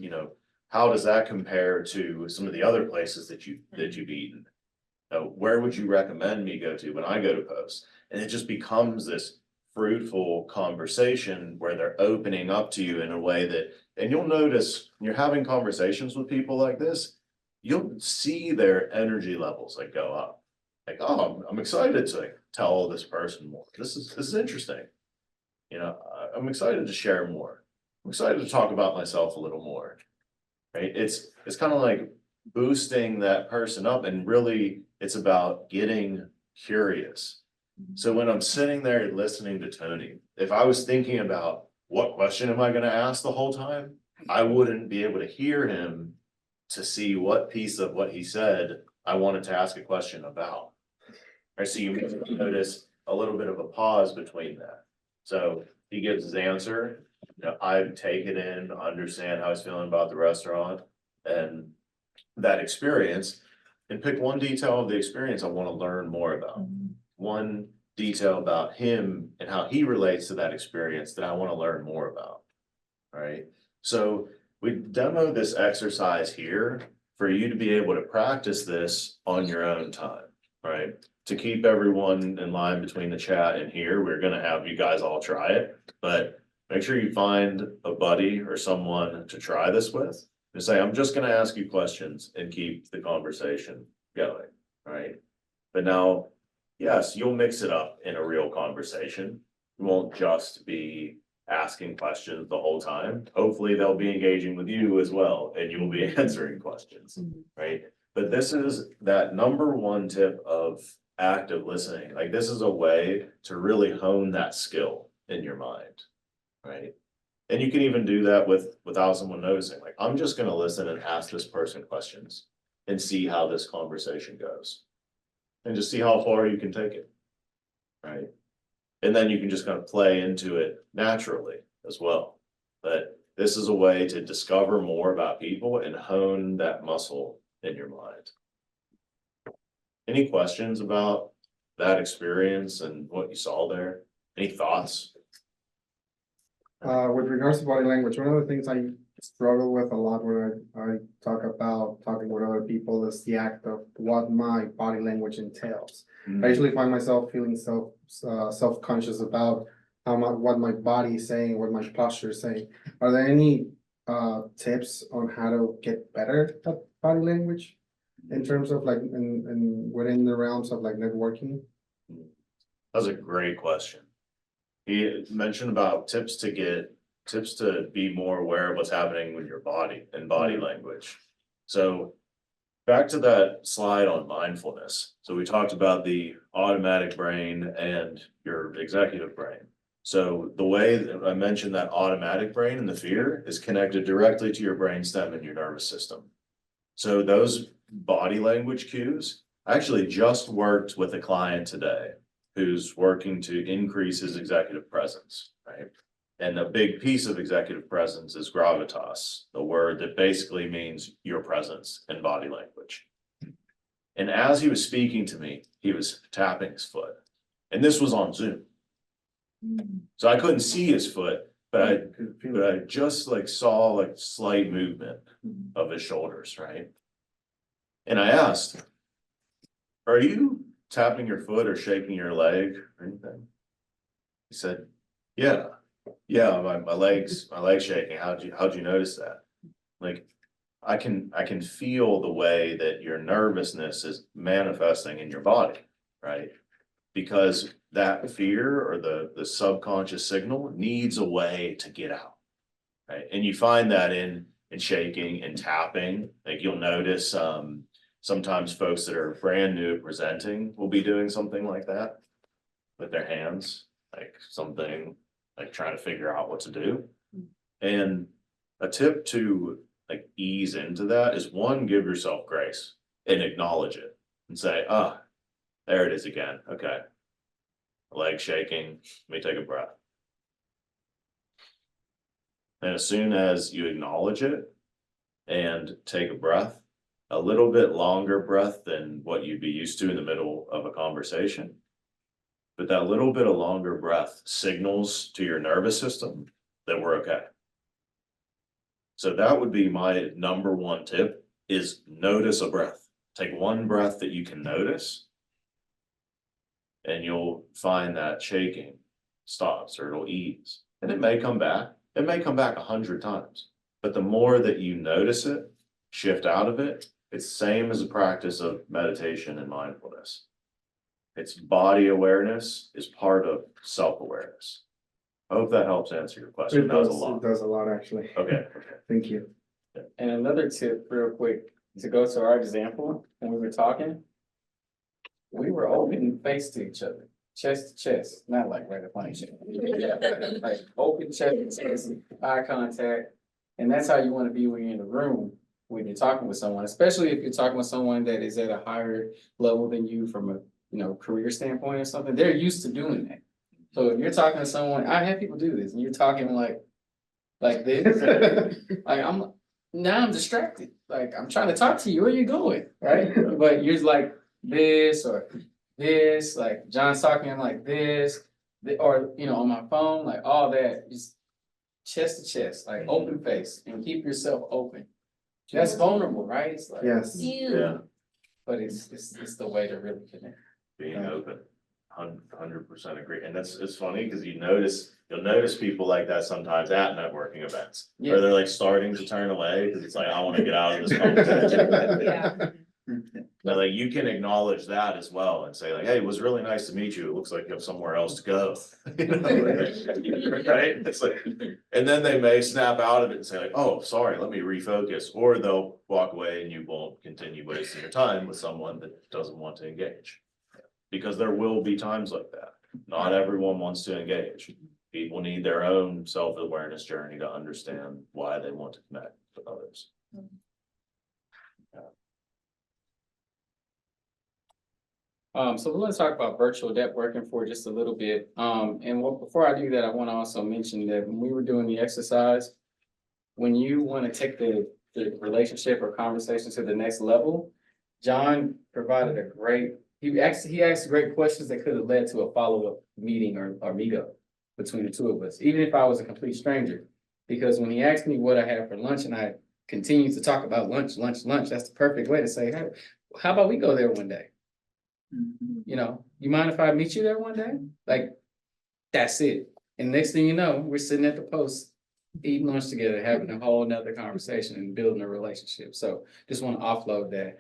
how does that compare to some of the other places that you've eaten? Where would you recommend me go to when I go to post? And it just becomes this fruitful conversation where they're opening up to you in a way that, and you'll notice when you're having conversations with people like this, you'll see their energy levels like go up. Like, oh, I'm excited to tell this person more. This is interesting. I'm excited to share more. I'm excited to talk about myself a little more. Right? It's kind of like boosting that person up, and really it's about getting curious. So when I'm sitting there listening to Tony, if I was thinking about what question am I going to ask the whole time, I wouldn't be able to hear him to see what piece of what he said I wanted to ask a question about. Right, so you notice a little bit of a pause between that. So he gives his answer, I take it in, understand how he's feeling about the restaurant and that experience, and pick one detail of the experience I want to learn more about. One detail about him and how he relates to that experience that I want to learn more about. Right. So we demo this exercise here for you to be able to practice this on your own time. Right. To keep everyone in line between the chat and here, we're going to have you guys all try it, but make sure you find a buddy or someone to try this with and say, I'm just going to ask you questions and keep the conversation going. Right. But now, yes, you'll mix it up in a real conversation. You won't just be asking questions the whole time. Hopefully they'll be engaging with you as well, and you'll be answering questions, right? But this is that number one tip of active listening. Like this is a way to really hone that skill in your mind, right? And you can even do that without someone noticing. Like, I'm just going to listen and ask this person questions and see how this conversation goes. And just see how far you can take it, right? And then you can just kind of play into it naturally as well. But this is a way to discover more about people and hone that muscle in your mind. Any questions about that experience and what you saw there? Any thoughts? With regards to body language, one of the things I struggle with a lot when I talk about talking with other people is the act of what my body language entails. I usually find myself feeling self-conscious about what my body is saying, what my posture is saying. Are there any tips on how to get better at body language in terms of like in within the realms of like networking? That's a great question. He mentioned about tips to be more aware of what's happening with your body and body language. So back to that slide on mindfulness. So we talked about the automatic brain and your executive brain. So the way that I mentioned that automatic brain and the fear is connected directly to your brainstem and your nervous system. So those body language cues, I actually just worked with a client today who's working to increase his executive presence, right? And a big piece of executive presence is gravitas, the word that basically means your presence in body language. And as he was speaking to me, he was tapping his foot. And this was on Zoom. So I couldn't see his foot, but I just like saw like slight movement of his shoulders, right? And I asked, are you tapping your foot or shaking your leg or anything? He said, yeah, my legs shaking. How'd you notice that? Like, I can feel the way that your nervousness is manifesting in your body, right? Because that fear or the subconscious signal needs a way to get out, right? And you find that in shaking and tapping. Like you'll notice sometimes folks that are brand new at presenting will be doing something like that with their hands, like something like trying to figure out what to do. And a tip to like ease into that is one, give yourself grace and acknowledge it and say, ah, there it is again. Okay. Leg shaking. Let me take a breath. And as soon as you acknowledge it and take a breath, a little bit longer breath than what you'd be used to in the middle of a conversation. But that little bit of longer breath signals to your nervous system that we're okay. So that would be my number one tip is notice a breath. Take one breath that you can notice and you'll find that shaking stops or it'll ease. And it may come back. It may come back 100 times. But the more that you notice it, shift out of it, it's the same as a practice of meditation and mindfulness. It's body awareness is part of self-awareness. I hope that helps answer your question. That was a lot. It does a lot, actually. Okay. Thank you. And another tip real quick, to go to our example, when we were talking, we were open face to each other, chest to chest, not like right up on each other. Like open chest to chest, eye contact. And that's how you want to be when you're in the room, when you're talking with someone, especially if you're talking with someone that is at a higher level than you from a career standpoint or something. They're used to doing that. So if you're talking to someone, I have people do this, and you're talking like this, like I'm distracted. Like I'm trying to talk to you. Where you going? Right? But you're like this or this, like John's talking like this, or on my phone, like all that, just chest to chest, like open face, and keep yourself open. That's vulnerable, right? It's like, Yes. Yeah, but it's the way to really connect. being open. 100% agree. And it's funny because you'll notice people like that sometimes at networking events. Yeah. Where they're like starting to turn away because it's like, I want to get out of this conversation. Yeah. But like you can acknowledge that as well and say like, hey, it was really nice to meet you. It looks like you have somewhere else to go. Right? It's like, and then they may snap out of it and say like, oh, sorry, let me refocus. Or they'll walk away and you won't continue wasting your time with someone that doesn't want to engage. Because there will be times like that. Not everyone wants to engage. People need their own self-awareness journey to understand why they want to connect with others. So we're going to talk about virtual networking for just a little bit. Before I do that, I want to also mention that when we were doing the exercise, when you want to take the relationship or conversation to the next level, John provided he asked great questions that could have led to a follow-up meeting or meetup between the two of us, even if I was a complete stranger. Because when he asked me what I had for lunch and I continued to talk about lunch, that's the perfect way to say, hey, how about we go there one day? You know, you mind if I meet you there one day? Like, that's it. And next thing you know, we're sitting at the post, eating lunch together, having a whole nother conversation and building a relationship. So just want to offload that.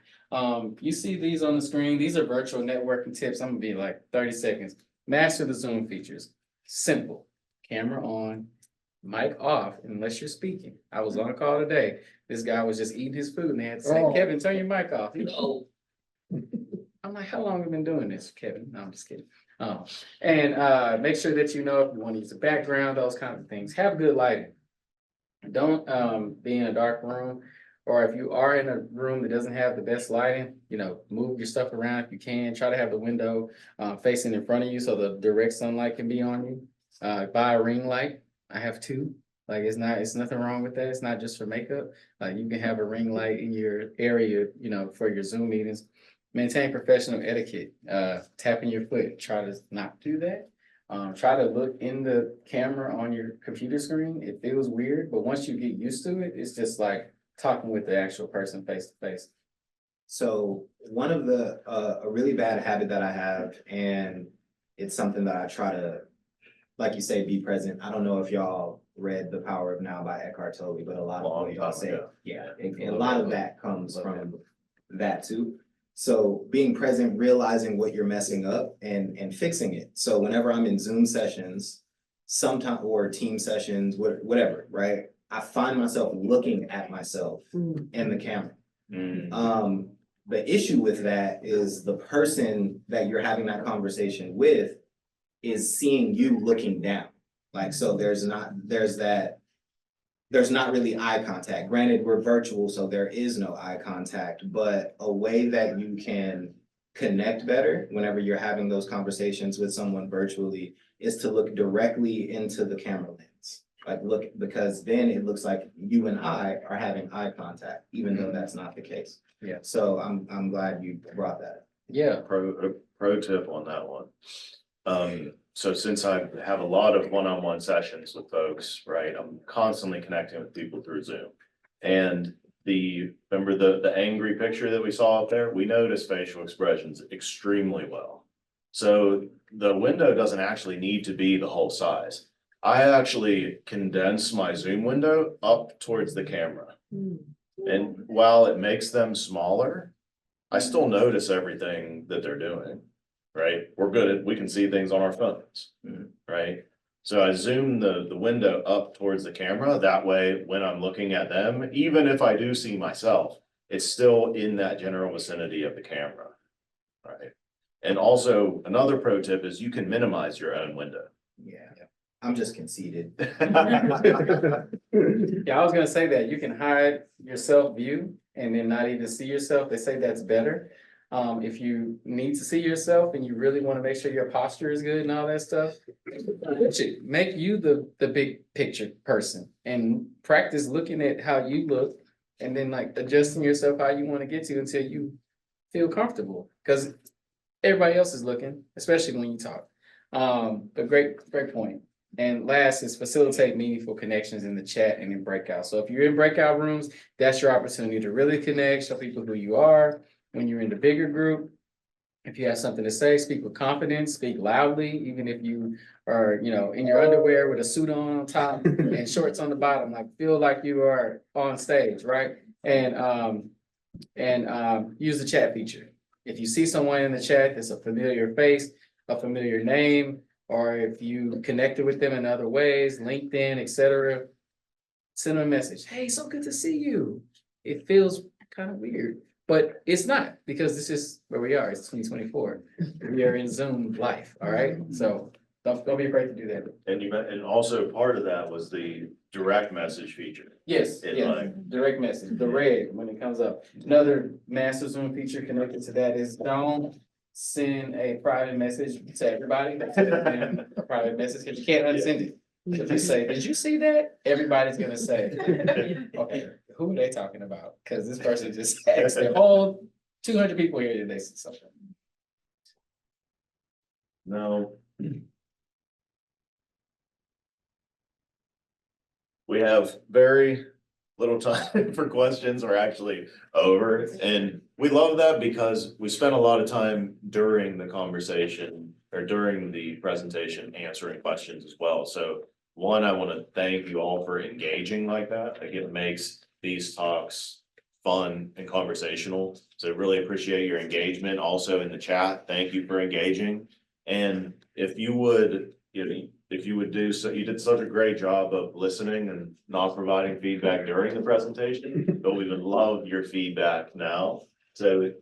You see these on the screen. These are virtual networking tips. I'm gonna be like 30 seconds. Master the Zoom features. Simple. Camera on, mic off, unless you're speaking. I was on a call today. This guy was just eating his food and they had to say, Oh. Kevin, turn your mic off. He goes, oh. I'm like, how long have you been doing this, Kevin? No, I'm just kidding. And make sure that you know if you want to use a background, those kinds of things. Have good lighting. Don't be in a dark room, or if you are in a room that doesn't have the best lighting, you know, move your stuff around if you can. Try to have the window facing in front of you so the direct sunlight can be on you. Buy a ring light. I have two. Like it's nothing wrong with that. It's not just for makeup. You can have a ring light in your area, you know, for your Zoom meetings. Maintain professional etiquette. Tapping your foot. Try to not do that. Try to look in the camera on your computer screen. It feels weird, but once you get used to it, it's just like talking with the actual person face to face. So one of the, a really bad habit that I have, and it's something that I try to, like you say, be present. I don't know if y'all read The Power of Now by Eckhart Tolle, but a lot of what y'all say, yeah, a lot of that comes from that too. So being present, realizing what you're messing up and fixing it. So whenever I'm in Zoom sessions, sometime or team sessions, whatever, right? I find myself looking at myself in the camera. The issue with that is the person that you're having that conversation with is seeing you looking down. Like, so there's not really eye contact. Granted, we're virtual, so there is no eye contact, but a way that you can connect better whenever you're having those conversations with someone virtually is to look directly into the camera lens. Like look, because then it looks like you and I are having eye contact, even though that's not the case. Yeah. So I'm glad you brought that up. Yeah. Pro tip on that one. So since I have a lot of one-on-one sessions with folks, right, I'm constantly connecting with people through Zoom. And remember the angry picture that we saw up there? We notice facial expressions extremely well. So the window doesn't actually need to be the whole size. I actually condense my Zoom window up towards the camera. And while it makes them smaller, I still notice everything that they're doing. Right? We can see things on our phones, right? So I zoom the window up towards the camera. That way, when I'm looking at them, even if I do see myself, it's still in that general vicinity of the camera, right? And also another pro tip is you can minimize your own window. Yeah, I'm just conceited. Yeah, I was gonna say that you can hide your self view and then not even see yourself. They say that's better. If you need to see yourself and you really want to make sure your posture is good and all that stuff, make you the big picture person and practice looking at how you look and then like adjusting yourself how you want to get to until you feel comfortable because everybody else is looking, especially when you talk. But great point. And last is facilitate meaningful connections in the chat and in breakout. So if you're in breakout rooms, that's your opportunity to really connect, show people who you are. When you're in the bigger group, if you have something to say, speak with confidence, speak loudly, even if you are, you know, in your underwear with a suit on top and shorts on the bottom, like feel like you are on stage, right? And use the chat feature. If you see someone in the chat that's a familiar face, a familiar name, or if you connected with them in other ways, LinkedIn, etc., send them a message. Hey, so good to see you. It feels kind of weird. But it's not, because this is where we are. It's 2024. We are in Zoom life, all right? So don't be afraid to do that. And also part of that was the direct message feature. Yes, direct message, the red when it comes up. Another master Zoom feature connected to that is don't send a private message to everybody. A private message, because you can't unsend it. If you say, did you see that? Everybody's gonna say, okay, who are they talking about? Because this person just asked their whole 200 people here today, so. No. We have very little time for questions. We're actually over, and we love that because we spent a lot of time during the conversation or during the presentation answering questions as well. So one, I want to thank you all for engaging like that. Like, it makes these talks fun and conversational. So really appreciate your engagement. Also in the chat, thank you for engaging. And if you would, if you would do so, you did such a great job of listening and not providing feedback during the presentation, but we would love your feedback now. So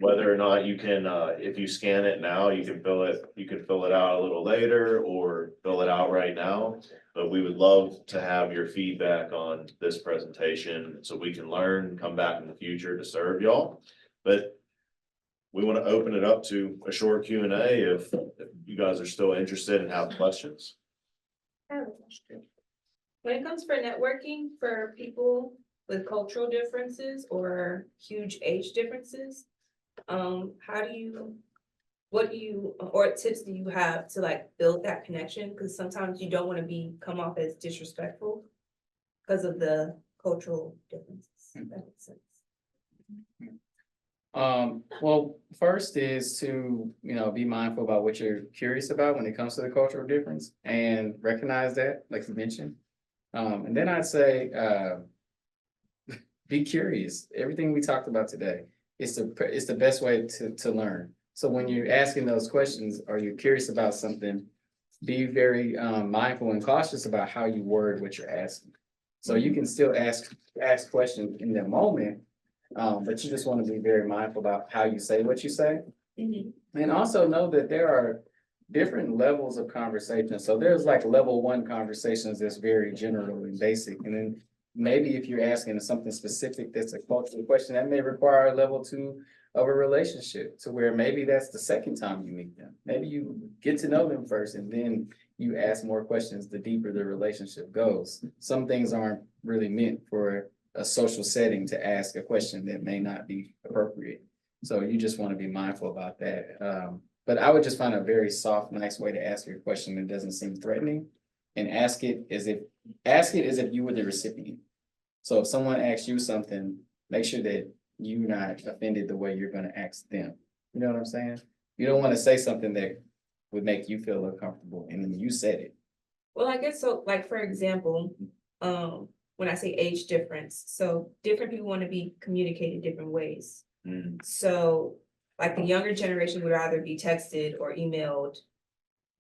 whether or not you can, if you scan it now, you can fill it out a little later or fill it out right now. But we would love to have your feedback on this presentation so we can learn, come back in the future to serve y'all. But we want to open it up to a short Q&A if you guys are still interested and have questions. I have a question. When it comes for networking for people with cultural differences or huge age differences, what do you, or tips do you have to like build that connection? Because sometimes you don't want to come off as disrespectful because of the cultural differences. If that makes sense. Well, first is to, be mindful about what you're curious about when it comes to the cultural difference and recognize that, like you mentioned. And then I'd say, be curious. Everything we talked about today is the best way to learn. So when you're asking those questions, or you're curious about something, be very mindful and cautious about how you word what you're asking. So you can still ask questions in the moment, but you just want to be very mindful about how you say what you say. And also know that there are different levels of conversation. So there's like level 1 conversations that's very general and basic. And then maybe if you're asking something specific that's a cultural question, that may require a level 2 of a relationship, to where maybe that's the second time you meet them. Maybe you get to know them first and then you ask more questions the deeper the relationship goes. Some things aren't really meant for a social setting to ask a question that may not be appropriate. So you just want to be mindful about that. But I would just find a very soft, nice way to ask your question that doesn't seem threatening, and ask it as if you were the recipient. So if someone asks you something, make sure that you're not offended the way you're going to ask them. You know what I'm saying? You don't want to say something that would make you feel uncomfortable, and then you said it. Well, I guess so, like, for example, when I say age difference, so different people want to be communicated different ways. So like the younger generation would rather be texted or emailed,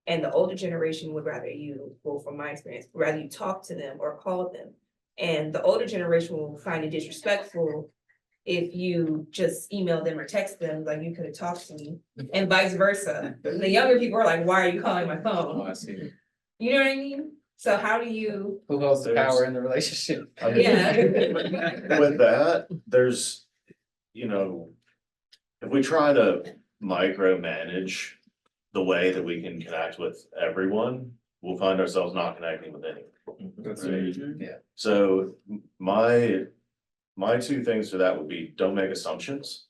and the older generation would rather well, from my experience, rather you talk to them or call them. And the older generation will find it disrespectful if you just email them or text them, like, you could have talked to me, and vice versa. The younger people are like, why are you calling my phone? Oh, I see. You know what I mean? So how do you? Who holds the power in the relationship? Yeah. With that, there's, if we try to micromanage the way that we can connect with everyone, we'll find ourselves not connecting with anyone. That's right. Yeah. So my 2 things to that would be, don't make assumptions.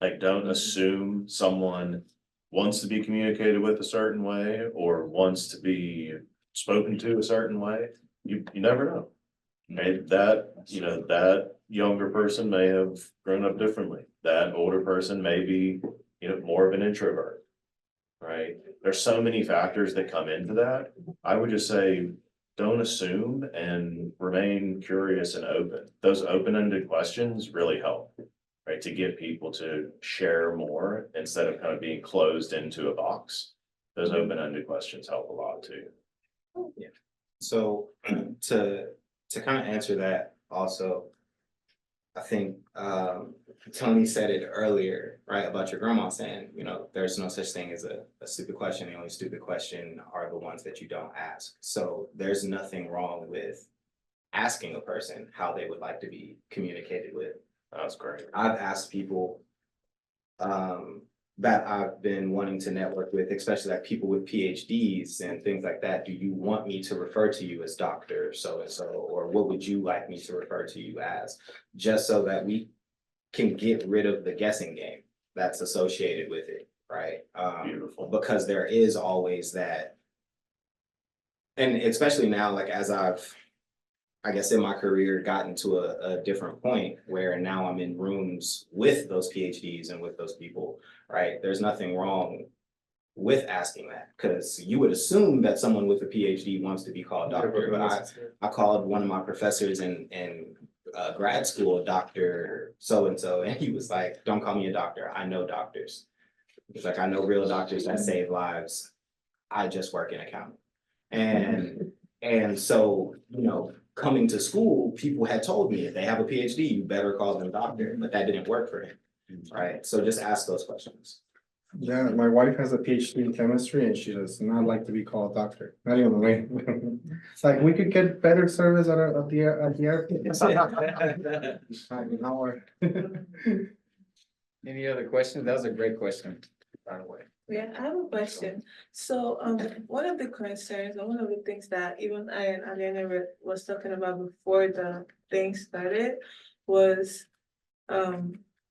Like, don't assume someone wants to be communicated with a certain way or wants to be spoken to a certain way. You never know. Right? That younger person may have grown up differently. That older person may be, more of an introvert. Right? There's so many factors that come into that. I would just say, don't assume and remain curious and open. Those open-ended questions really help, right? To get people to share more instead of kind of being closed into a box. Those open-ended questions help a lot too. Yeah. So to kind of answer that also, I think Tony said it earlier, right, about your grandma saying, there's no such thing as a stupid question. The only stupid question are the ones that you don't ask. So there's nothing wrong with asking a person how they would like to be communicated with. That's great. I've asked people that I've been wanting to network with, especially like people with PhDs and things like that. Do you want me to refer to you as Dr. So-and-so, or what would you like me to refer to you as? Just so that we can get rid of the guessing game that's associated with it, right? Beautiful. Because there is always that. And especially now, like as I've, I guess in my career, gotten to a different point where now I'm in rooms with those PhDs and with those people, right? There's nothing wrong with asking that, because you would assume that someone with a PhD wants to be called doctor, but I called one of my professors in grad school, Dr. So-and-so, and he was like, don't call me a doctor, I know doctors. He's like, I know real doctors that save lives. I just work in accounting. And so, you know, coming to school, people had told me if they have a PhD, you better call them doctor, but that didn't work for him, right? So just ask those questions. Yeah, my wife has a PhD in chemistry and she does not like to be called doctor, not even way. It's like, we could get better service at the airport. Any other questions? That was a great question, by the way. Yeah, I have a question. So, one of the concerns, or one of the things that even I and Aliana was talking about before the thing started was,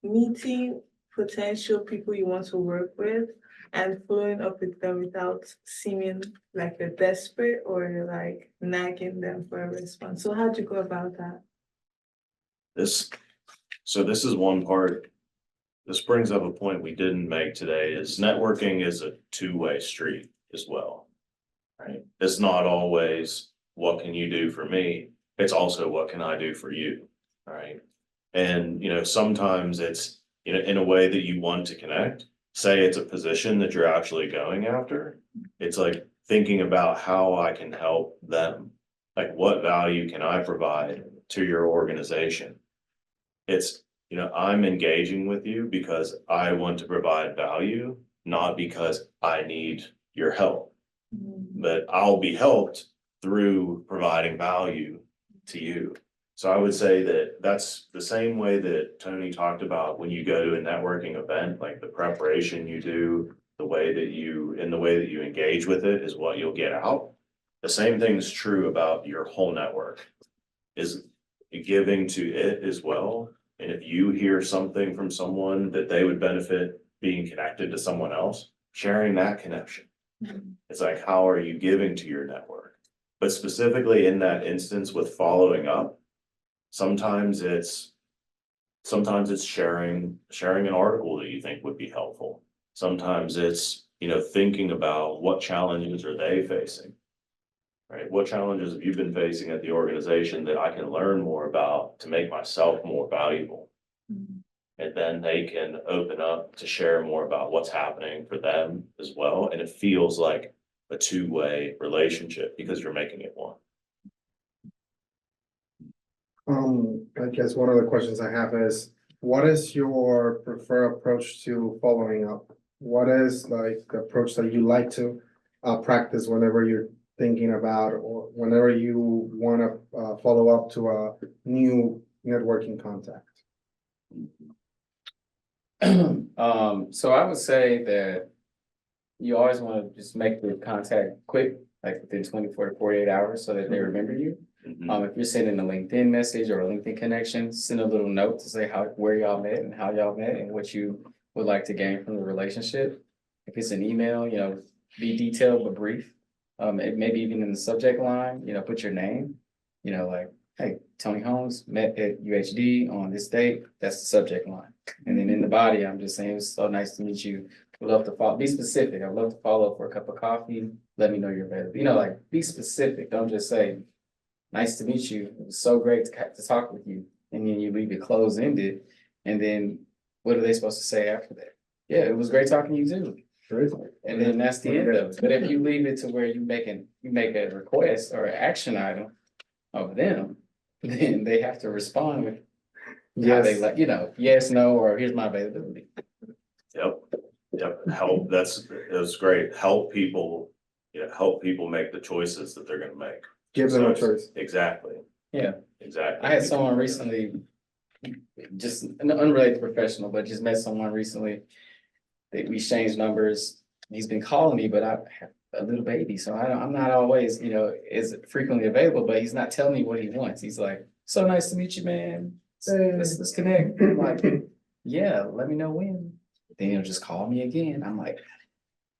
meeting potential people you want to work with and following up with them without seeming like you're desperate or you're like nagging them for a response. So how'd you go about that? So this is one part. This brings up a point we didn't make today, is networking is a two-way street as well. Right? It's not always what can you do for me? It's also what can I do for you? Right? And, you know, sometimes it's, you know, in a way that you want to connect. Say it's a position that you're actually going after. It's like thinking about how I can help them. Like, what value can I provide to your organization? It's, you know, I'm engaging with you because I want to provide value, not because I need your help. But I'll be helped through providing value to you. So I would say that that's the same way that Tony talked about when you go to a networking event, like the preparation you do, the way that you engage with it is what you'll get out. The same thing is true about your whole network, is giving to it as well. And if you hear something from someone that they would benefit being connected to someone else, sharing that connection. It's like, how are you giving to your network? But specifically in that instance with following up, sometimes it's sharing an article that you think would be helpful. Sometimes it's, you know, thinking about what challenges are they facing. Right? What challenges have you been facing at the organization that I can learn more about to make myself more valuable? And then they can open up to share more about what's happening for them as well. And it feels like a two-way relationship because you're making it one. I guess one of the questions I have is, what is your preferred approach to following up? What is like the approach that you like to practice whenever you're thinking about, or whenever you want to follow up to a new networking contact? So I would say that you always want to just make the contact quick, like within 24 to 48 hours, so that they remember you. If you're sending a LinkedIn message or a LinkedIn connection, send a little note to say where y'all met and how y'all met and what you would like to gain from the relationship. If it's an email, you know, be detailed but brief. Maybe even in the subject line, you know, put your name, you know, like, hey, Tony Holmes met at UHD on this date. That's the subject line. And then in the body, I'm just saying, it was so nice to meet you. Would love to follow, be specific. I'd love to follow up for a cup of coffee. Let me know you're available. You know, like, be specific. Don't just say, nice to meet you. It was so great to talk with you. And then you leave it closed-ended. And then what are they supposed to say after that? Yeah, it was great talking to you too. And then that's the end of it. But if you leave it to where you make a request or an action item of them, then they have to respond with how they like, you know, yes, no, or here's my availability. Yep. Help. That's great. Help people make the choices that they're gonna make. Give them a choice. Exactly. Yeah. Exactly. I had someone recently, just an unrelated professional, but just met someone recently. That we exchanged numbers. He's been calling me, but I have a little baby, so I'm not always, you know, as frequently available, but he's not telling me what he wants. He's like, so nice to meet you, man. Let's connect. I'm like, yeah, let me know when. Then he'll just call me again. I'm like,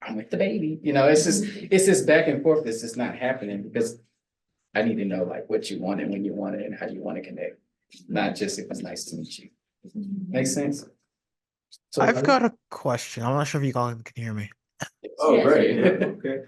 I'm with the baby. You know, it's just back and forth. It's just not happening because I need to know like what you want and when you want it and how you want to connect. Not just it was nice to meet you. Makes sense? So I've got a question. I'm not sure if you all can hear me. Oh, Yes. great, yeah, Okay.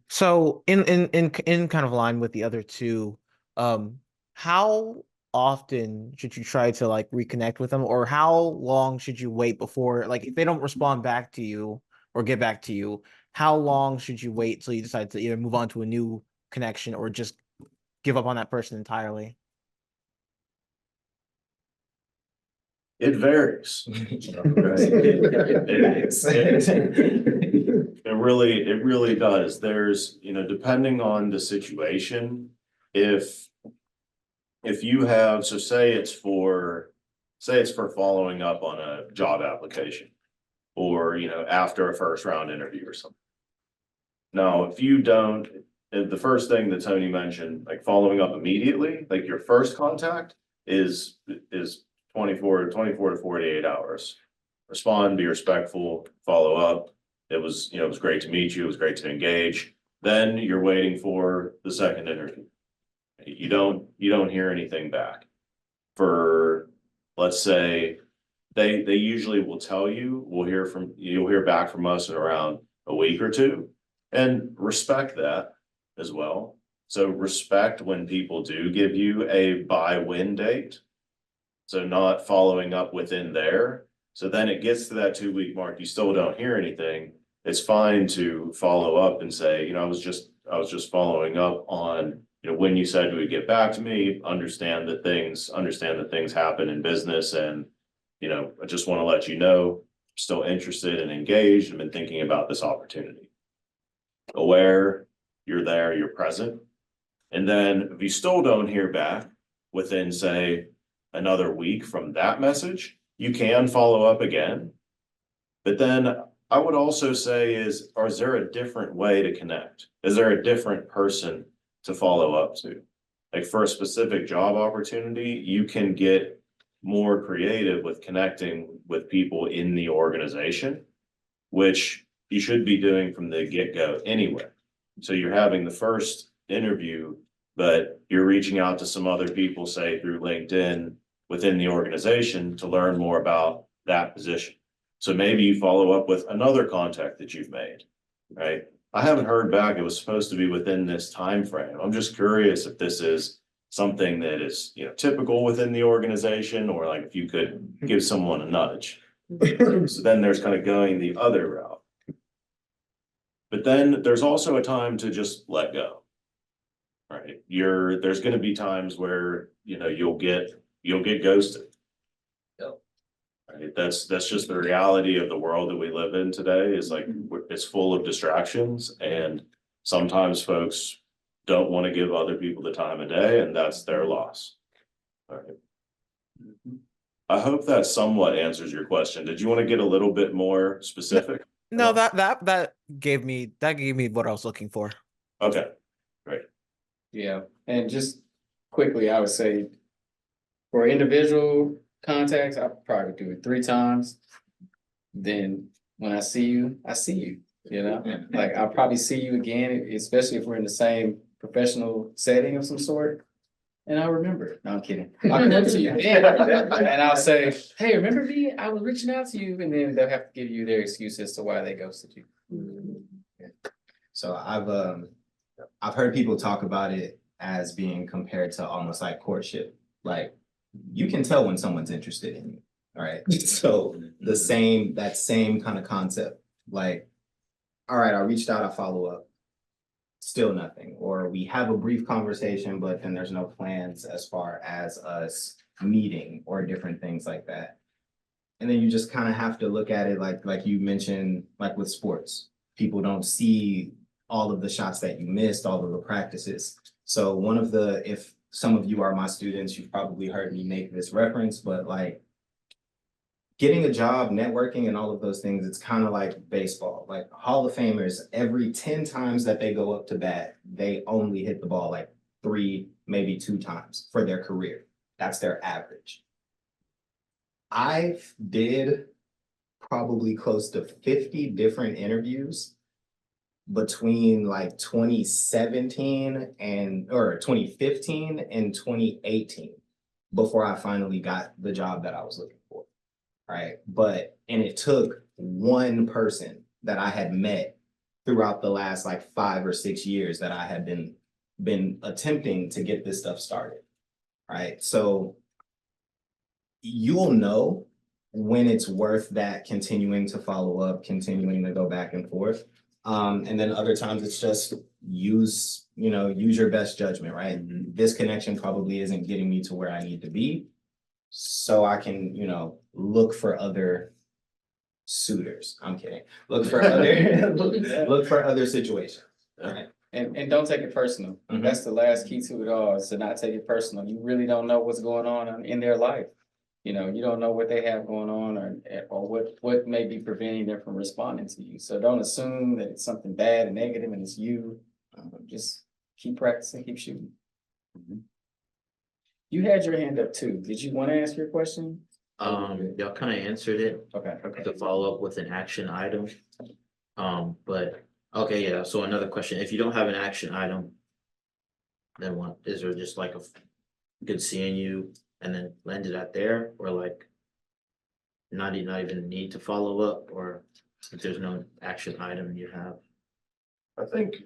So in kind of line with the other two, how often should you try to like reconnect with them, or how long should you wait before, like, if they don't respond back to you or get back to you, how long should you wait till you decide to either move on to a new connection or just give up on that person entirely? it varies. It really does. There's, depending on the situation, if you have, so say it's for following up on a job application or, after a first round interview or something. Now, if you don't, the first thing that Tony mentioned, like following up immediately, like your first contact is 24 to 48 hours. Respond, be respectful, follow up. It was great to meet you. It was great to engage. Then you're waiting for the second interview. You don't hear anything back for, let's say, they usually will tell you, you'll hear back from us in around a week or two, and respect that as well. So respect when people do give you a by-when date. So not following up within there. So then it gets to that 2 week mark, you still don't hear anything. It's fine to follow up and say, I was just following up on, when you said you would get back to me, understand that things happen in business. And, I just want to let you know, I'm still interested and engaged. I've been thinking about this opportunity. Aware, you're there, you're present. And then if you still don't hear back within, say, another week from that message, you can follow up again. But then I would also say is there a different way to connect? Is there a different person to follow up to? Like for a specific job opportunity, you can get more creative with connecting with people in the organization, which you should be doing from the get-go anyway. So you're having the first interview, but you're reaching out to some other people, say through LinkedIn, within the organization to learn more about that position. So maybe you follow up with another contact that you've made, right? I haven't heard back. It was supposed to be within this time frame. I'm just curious if this is something that is, typical within the organization, or like if you could give someone a nudge. So then there's kind of going the other route. But then there's also a time to just let go. Right? There's going to be times where, you'll get ghosted. Yep. Right? That's just the reality of the world that we live in today, is like, it's full of distractions, and sometimes folks don't want to give other people the time of day, and that's their loss. All right. I hope that somewhat answers your question. Did you want to get a little bit more specific? No, that gave me what I was looking for. Okay. Yeah, and just quickly, I would say for individual contacts, I probably do it 3 times. Then when I see you, like I'll probably see you again, especially if we're in the same professional setting of some sort. And I'll remember. No, I'm kidding. I'll come up to you again, and I'll say, "Hey, remember me? I was reaching out to you," and then they'll have to give you their excuse as to why they ghosted you. So I've heard people talk about it as being compared to almost like courtship. Like, you can tell when someone's interested in you. All right. So that same kind of concept. Like, all right, I reached out, I follow up. Still nothing. Or we have a brief conversation, but then there's no plans as far as us meeting or different things like that. And then you just kind of have to look at it like you mentioned, like with sports. People don't see all of the shots that you missed, all of the practices. So if some of you are my students, you've probably heard me make this reference, but like getting a job, networking, and all of those things, it's kind of like baseball. Like Hall of Famers, every 10 times that they go up to bat, they only hit the ball like 3, maybe 2 times for their career. That's their average. I did probably close to 50 different interviews between like 2017 or 2015 and 2018 before I finally got the job that I was looking for. Right. And it took one person that I had met throughout the last like 5 or 6 years that I had been attempting to get this stuff started. Right. So you'll know when it's worth that continuing to follow up, continuing to go back and forth. And then other times it's just use your best judgment, right? This connection probably isn't getting me to where I need to be. So I can, look for other suitors. I'm kidding. Look for other look for other situations. Right. And don't take it personal. Mhm. That's the last key to it all, is to not take it personal. You really don't know what's going on in their life. You don't know what they have going on or what may be preventing them from responding to you. So don't assume that it's something bad and negative and it's you. Just keep practicing, keep shooting. You had your hand up too. Did you want to ask your question? Y'all kind of answered it. Okay. To follow up with an action item. But, okay, yeah, so another question, if you don't have an action item, then what, is there just like a good seeing you and then landed at there, or like not even need to follow up, or if there's no action item you have? I think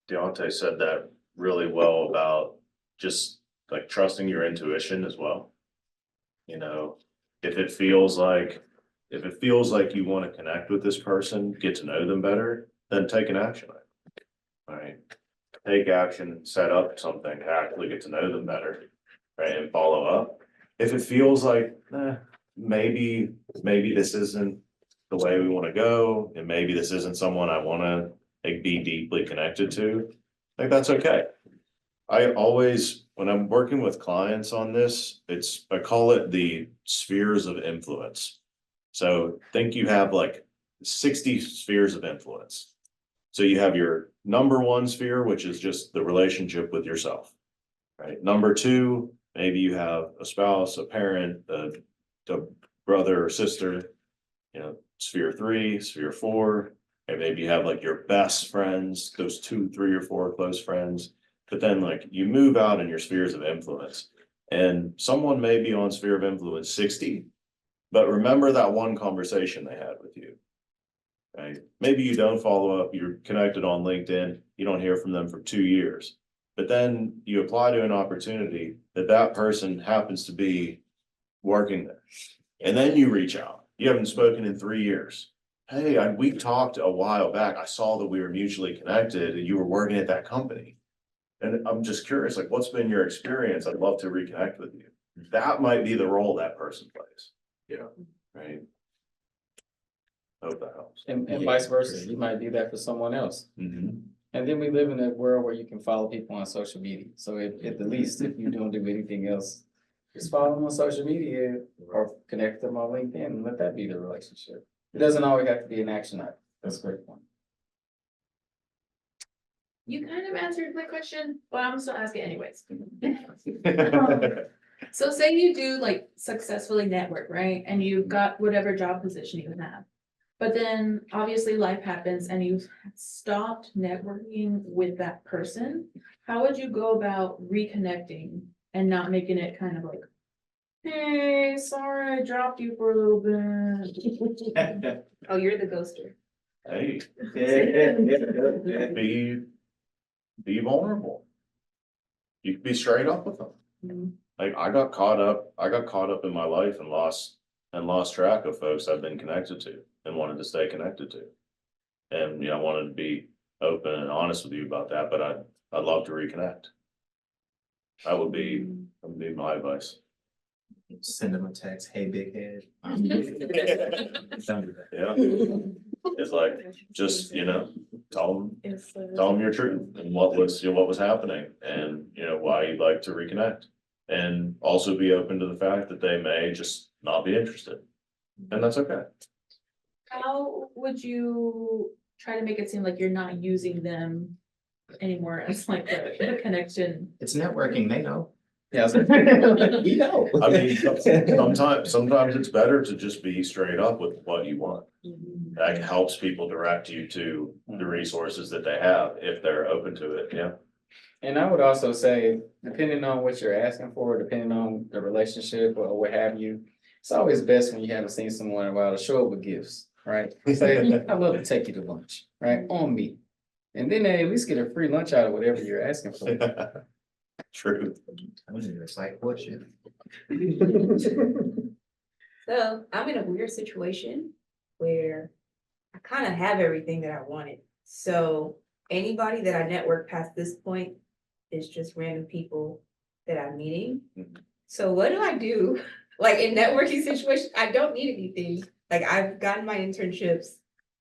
Deontay said that really well about just like trusting your intuition as well. If it feels like you want to connect with this person, get to know them better, then take an action item. Right? Take action, set up something to actually get to know them better, right? And follow up. If it feels like maybe this isn't the way we want to go, and maybe this isn't someone I want to be deeply connected to, like that's okay. I always, when I'm working with clients on this, I call it the spheres of influence. So think you have like 60 spheres of influence. So you have your number one sphere, which is just the relationship with yourself, right? Number two, maybe you have a spouse, a parent, a brother or sister, sphere 3, sphere 4, and maybe you have like your best friends, those 2, 3, or 4 close friends. But then like you move out in your spheres of influence, and someone may be on sphere of influence 60, but remember that one conversation they had with you, right? Maybe you don't follow up, you're connected on LinkedIn, you don't hear from them for 2 years, but then you apply to an opportunity that person happens to be working there. And then you reach out, you haven't spoken in 3 years. Hey, we talked a while back, I saw that we were mutually connected and you were working at that company. And I'm just curious, like, what's been your experience? I'd love to reconnect with you. That might be the role that person plays. Right. Hope that helps. And vice versa, you might do that for someone else. Mhm. And then we live in a world where you can follow people on social media. So at the least, if you don't do anything else, just follow them on social media or connect them on LinkedIn and let that be the relationship. It doesn't always have to be an action item. That's a great point. You kind of answered my question, but I'm still asking anyways. So say you do like successfully network, right? And you've got whatever job position you have. But then obviously life happens and you've stopped networking with that person. How would you go about reconnecting and not making it kind of like, hey, sorry, I dropped you for a little bit. Oh, you're the ghoster. Hey, be vulnerable. You can be straight up with them. Like I got caught up in my life and lost track of folks I've been connected to and wanted to stay connected to. And I wanted to be open and honest with you about that, but I'd love to reconnect. That would be my advice. Send them a text, hey, big head. Yeah. It's like, just, tell them your truth and what was happening and, why you'd like to reconnect. And also be open to the fact that they may just not be interested. And that's okay. How would you try to make it seem like you're not using them anymore as like a connection? It's networking, they know. Yeah, so- We know. I mean, sometimes it's better to just be straight up with what you want. That helps people direct you to the resources that they have if they're open to it, yeah. And I would also say, depending on what you're asking for, depending on the relationship or what have you, it's always best when you haven't seen someone in a while to show up with gifts, right? Say, I'd love to take you to lunch, right, on me. And then they at least get a free lunch out of whatever you're asking for. True. It's like, what shit? So I'm in a weird situation where I kind of have everything that I wanted. So anybody that I network past this point is just random people that I'm meeting. So what do I do? Like in networking situations, I don't need anything. Like I've gotten my internships.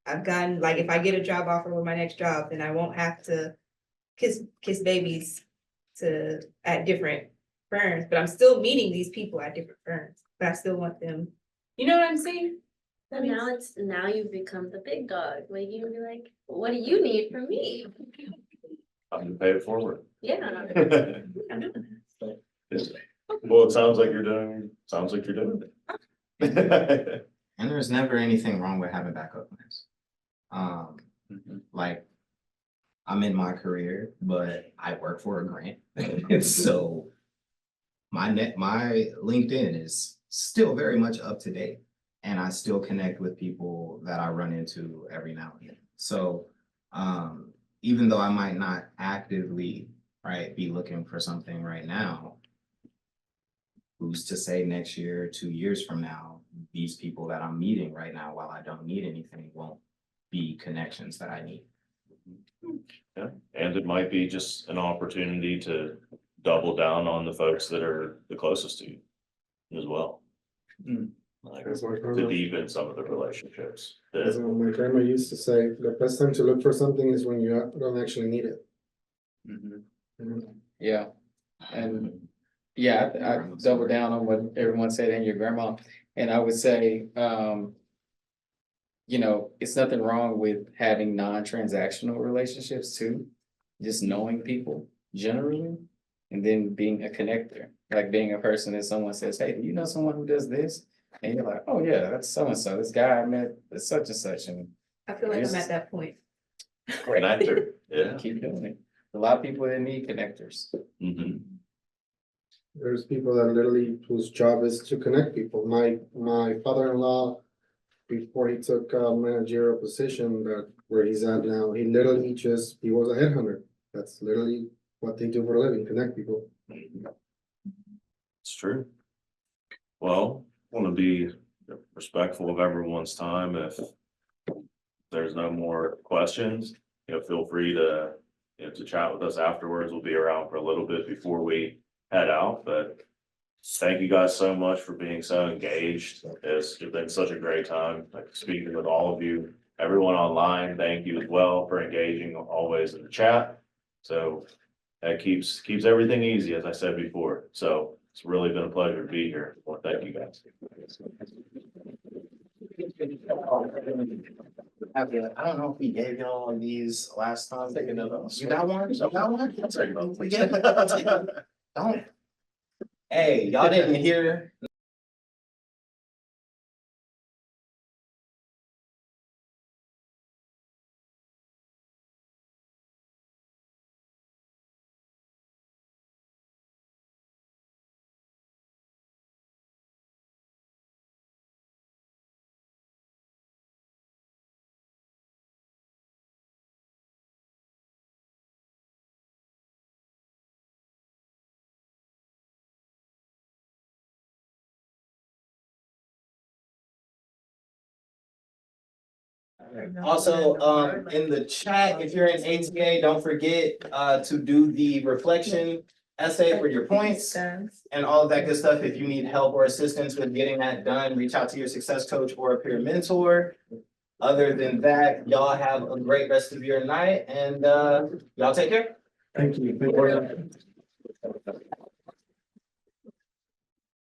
I've gotten, like, if I get a job offer with my next job, then I won't have to kiss babies at different firms, but I'm still meeting these people at different firms, but I still want them. You know what I'm saying? So now you've become the big dog. Like you can be like, what do you need from me? I'm gonna pay it forward. Yeah. I'm doing Well, it sounds like you're doing it. And there's never anything wrong with having backup plans. Like, I'm in my career, but I work for a grant. So my LinkedIn is still very much up to date. And I still connect with people that I run into every now and then. So even though I might not actively, right, be looking for something right now, who's to say next year, 2 years from now, these people that I'm meeting right now, while I don't need anything, won't be connections that I need. Yeah, and it might be just an opportunity to double down on the folks that are the closest to you as well. Like, That's my to grandma, deepen some of the relationships. that's that- what my grandma used to say, the best time to look for something is when you don't actually need it. Yeah, and yeah, I double down on what everyone said and your grandma, and I would say, you know, it's nothing wrong with having non-transactional relationships too. Just knowing people generally, and then being a connector, like being a person that someone says, hey, do you know someone who does this? And you're like, oh yeah, that's so-and-so, this guy I met, is such and such, and I feel like I'm at that point. Connector, yeah. keep doing it. A lot of people that need connectors. Mhm. There's people that literally whose job is to connect people. My father-in-law, before he took a managerial position that where he's at now, he was a headhunter. That's literally what they do for a living, connect people. It's true. Well, want to be respectful of everyone's time. If there's no more questions, feel free to, to chat with us afterwards. We'll be around for a little bit before we head out, but thank you guys so much for being so engaged. It's been such a great time, like speaking with all of you. Everyone online, thank you as well for engaging always in the chat. So that keeps everything easy, as I said before. So it's really been a pleasure to be here. Well, thank you guys. I don't know if we gave y'all these last time. Take another. You got one? You got one? I'll take another. We get it. Don't. Hey, y'all didn't hear Also, in the chat, if you're in ATA, don't forget to do the reflection essay for your points and all of that good stuff. If you need help or assistance with getting that done, reach out to your success coach or a peer mentor. Other than that, y'all have a great rest of your night and y'all take care. Thank you.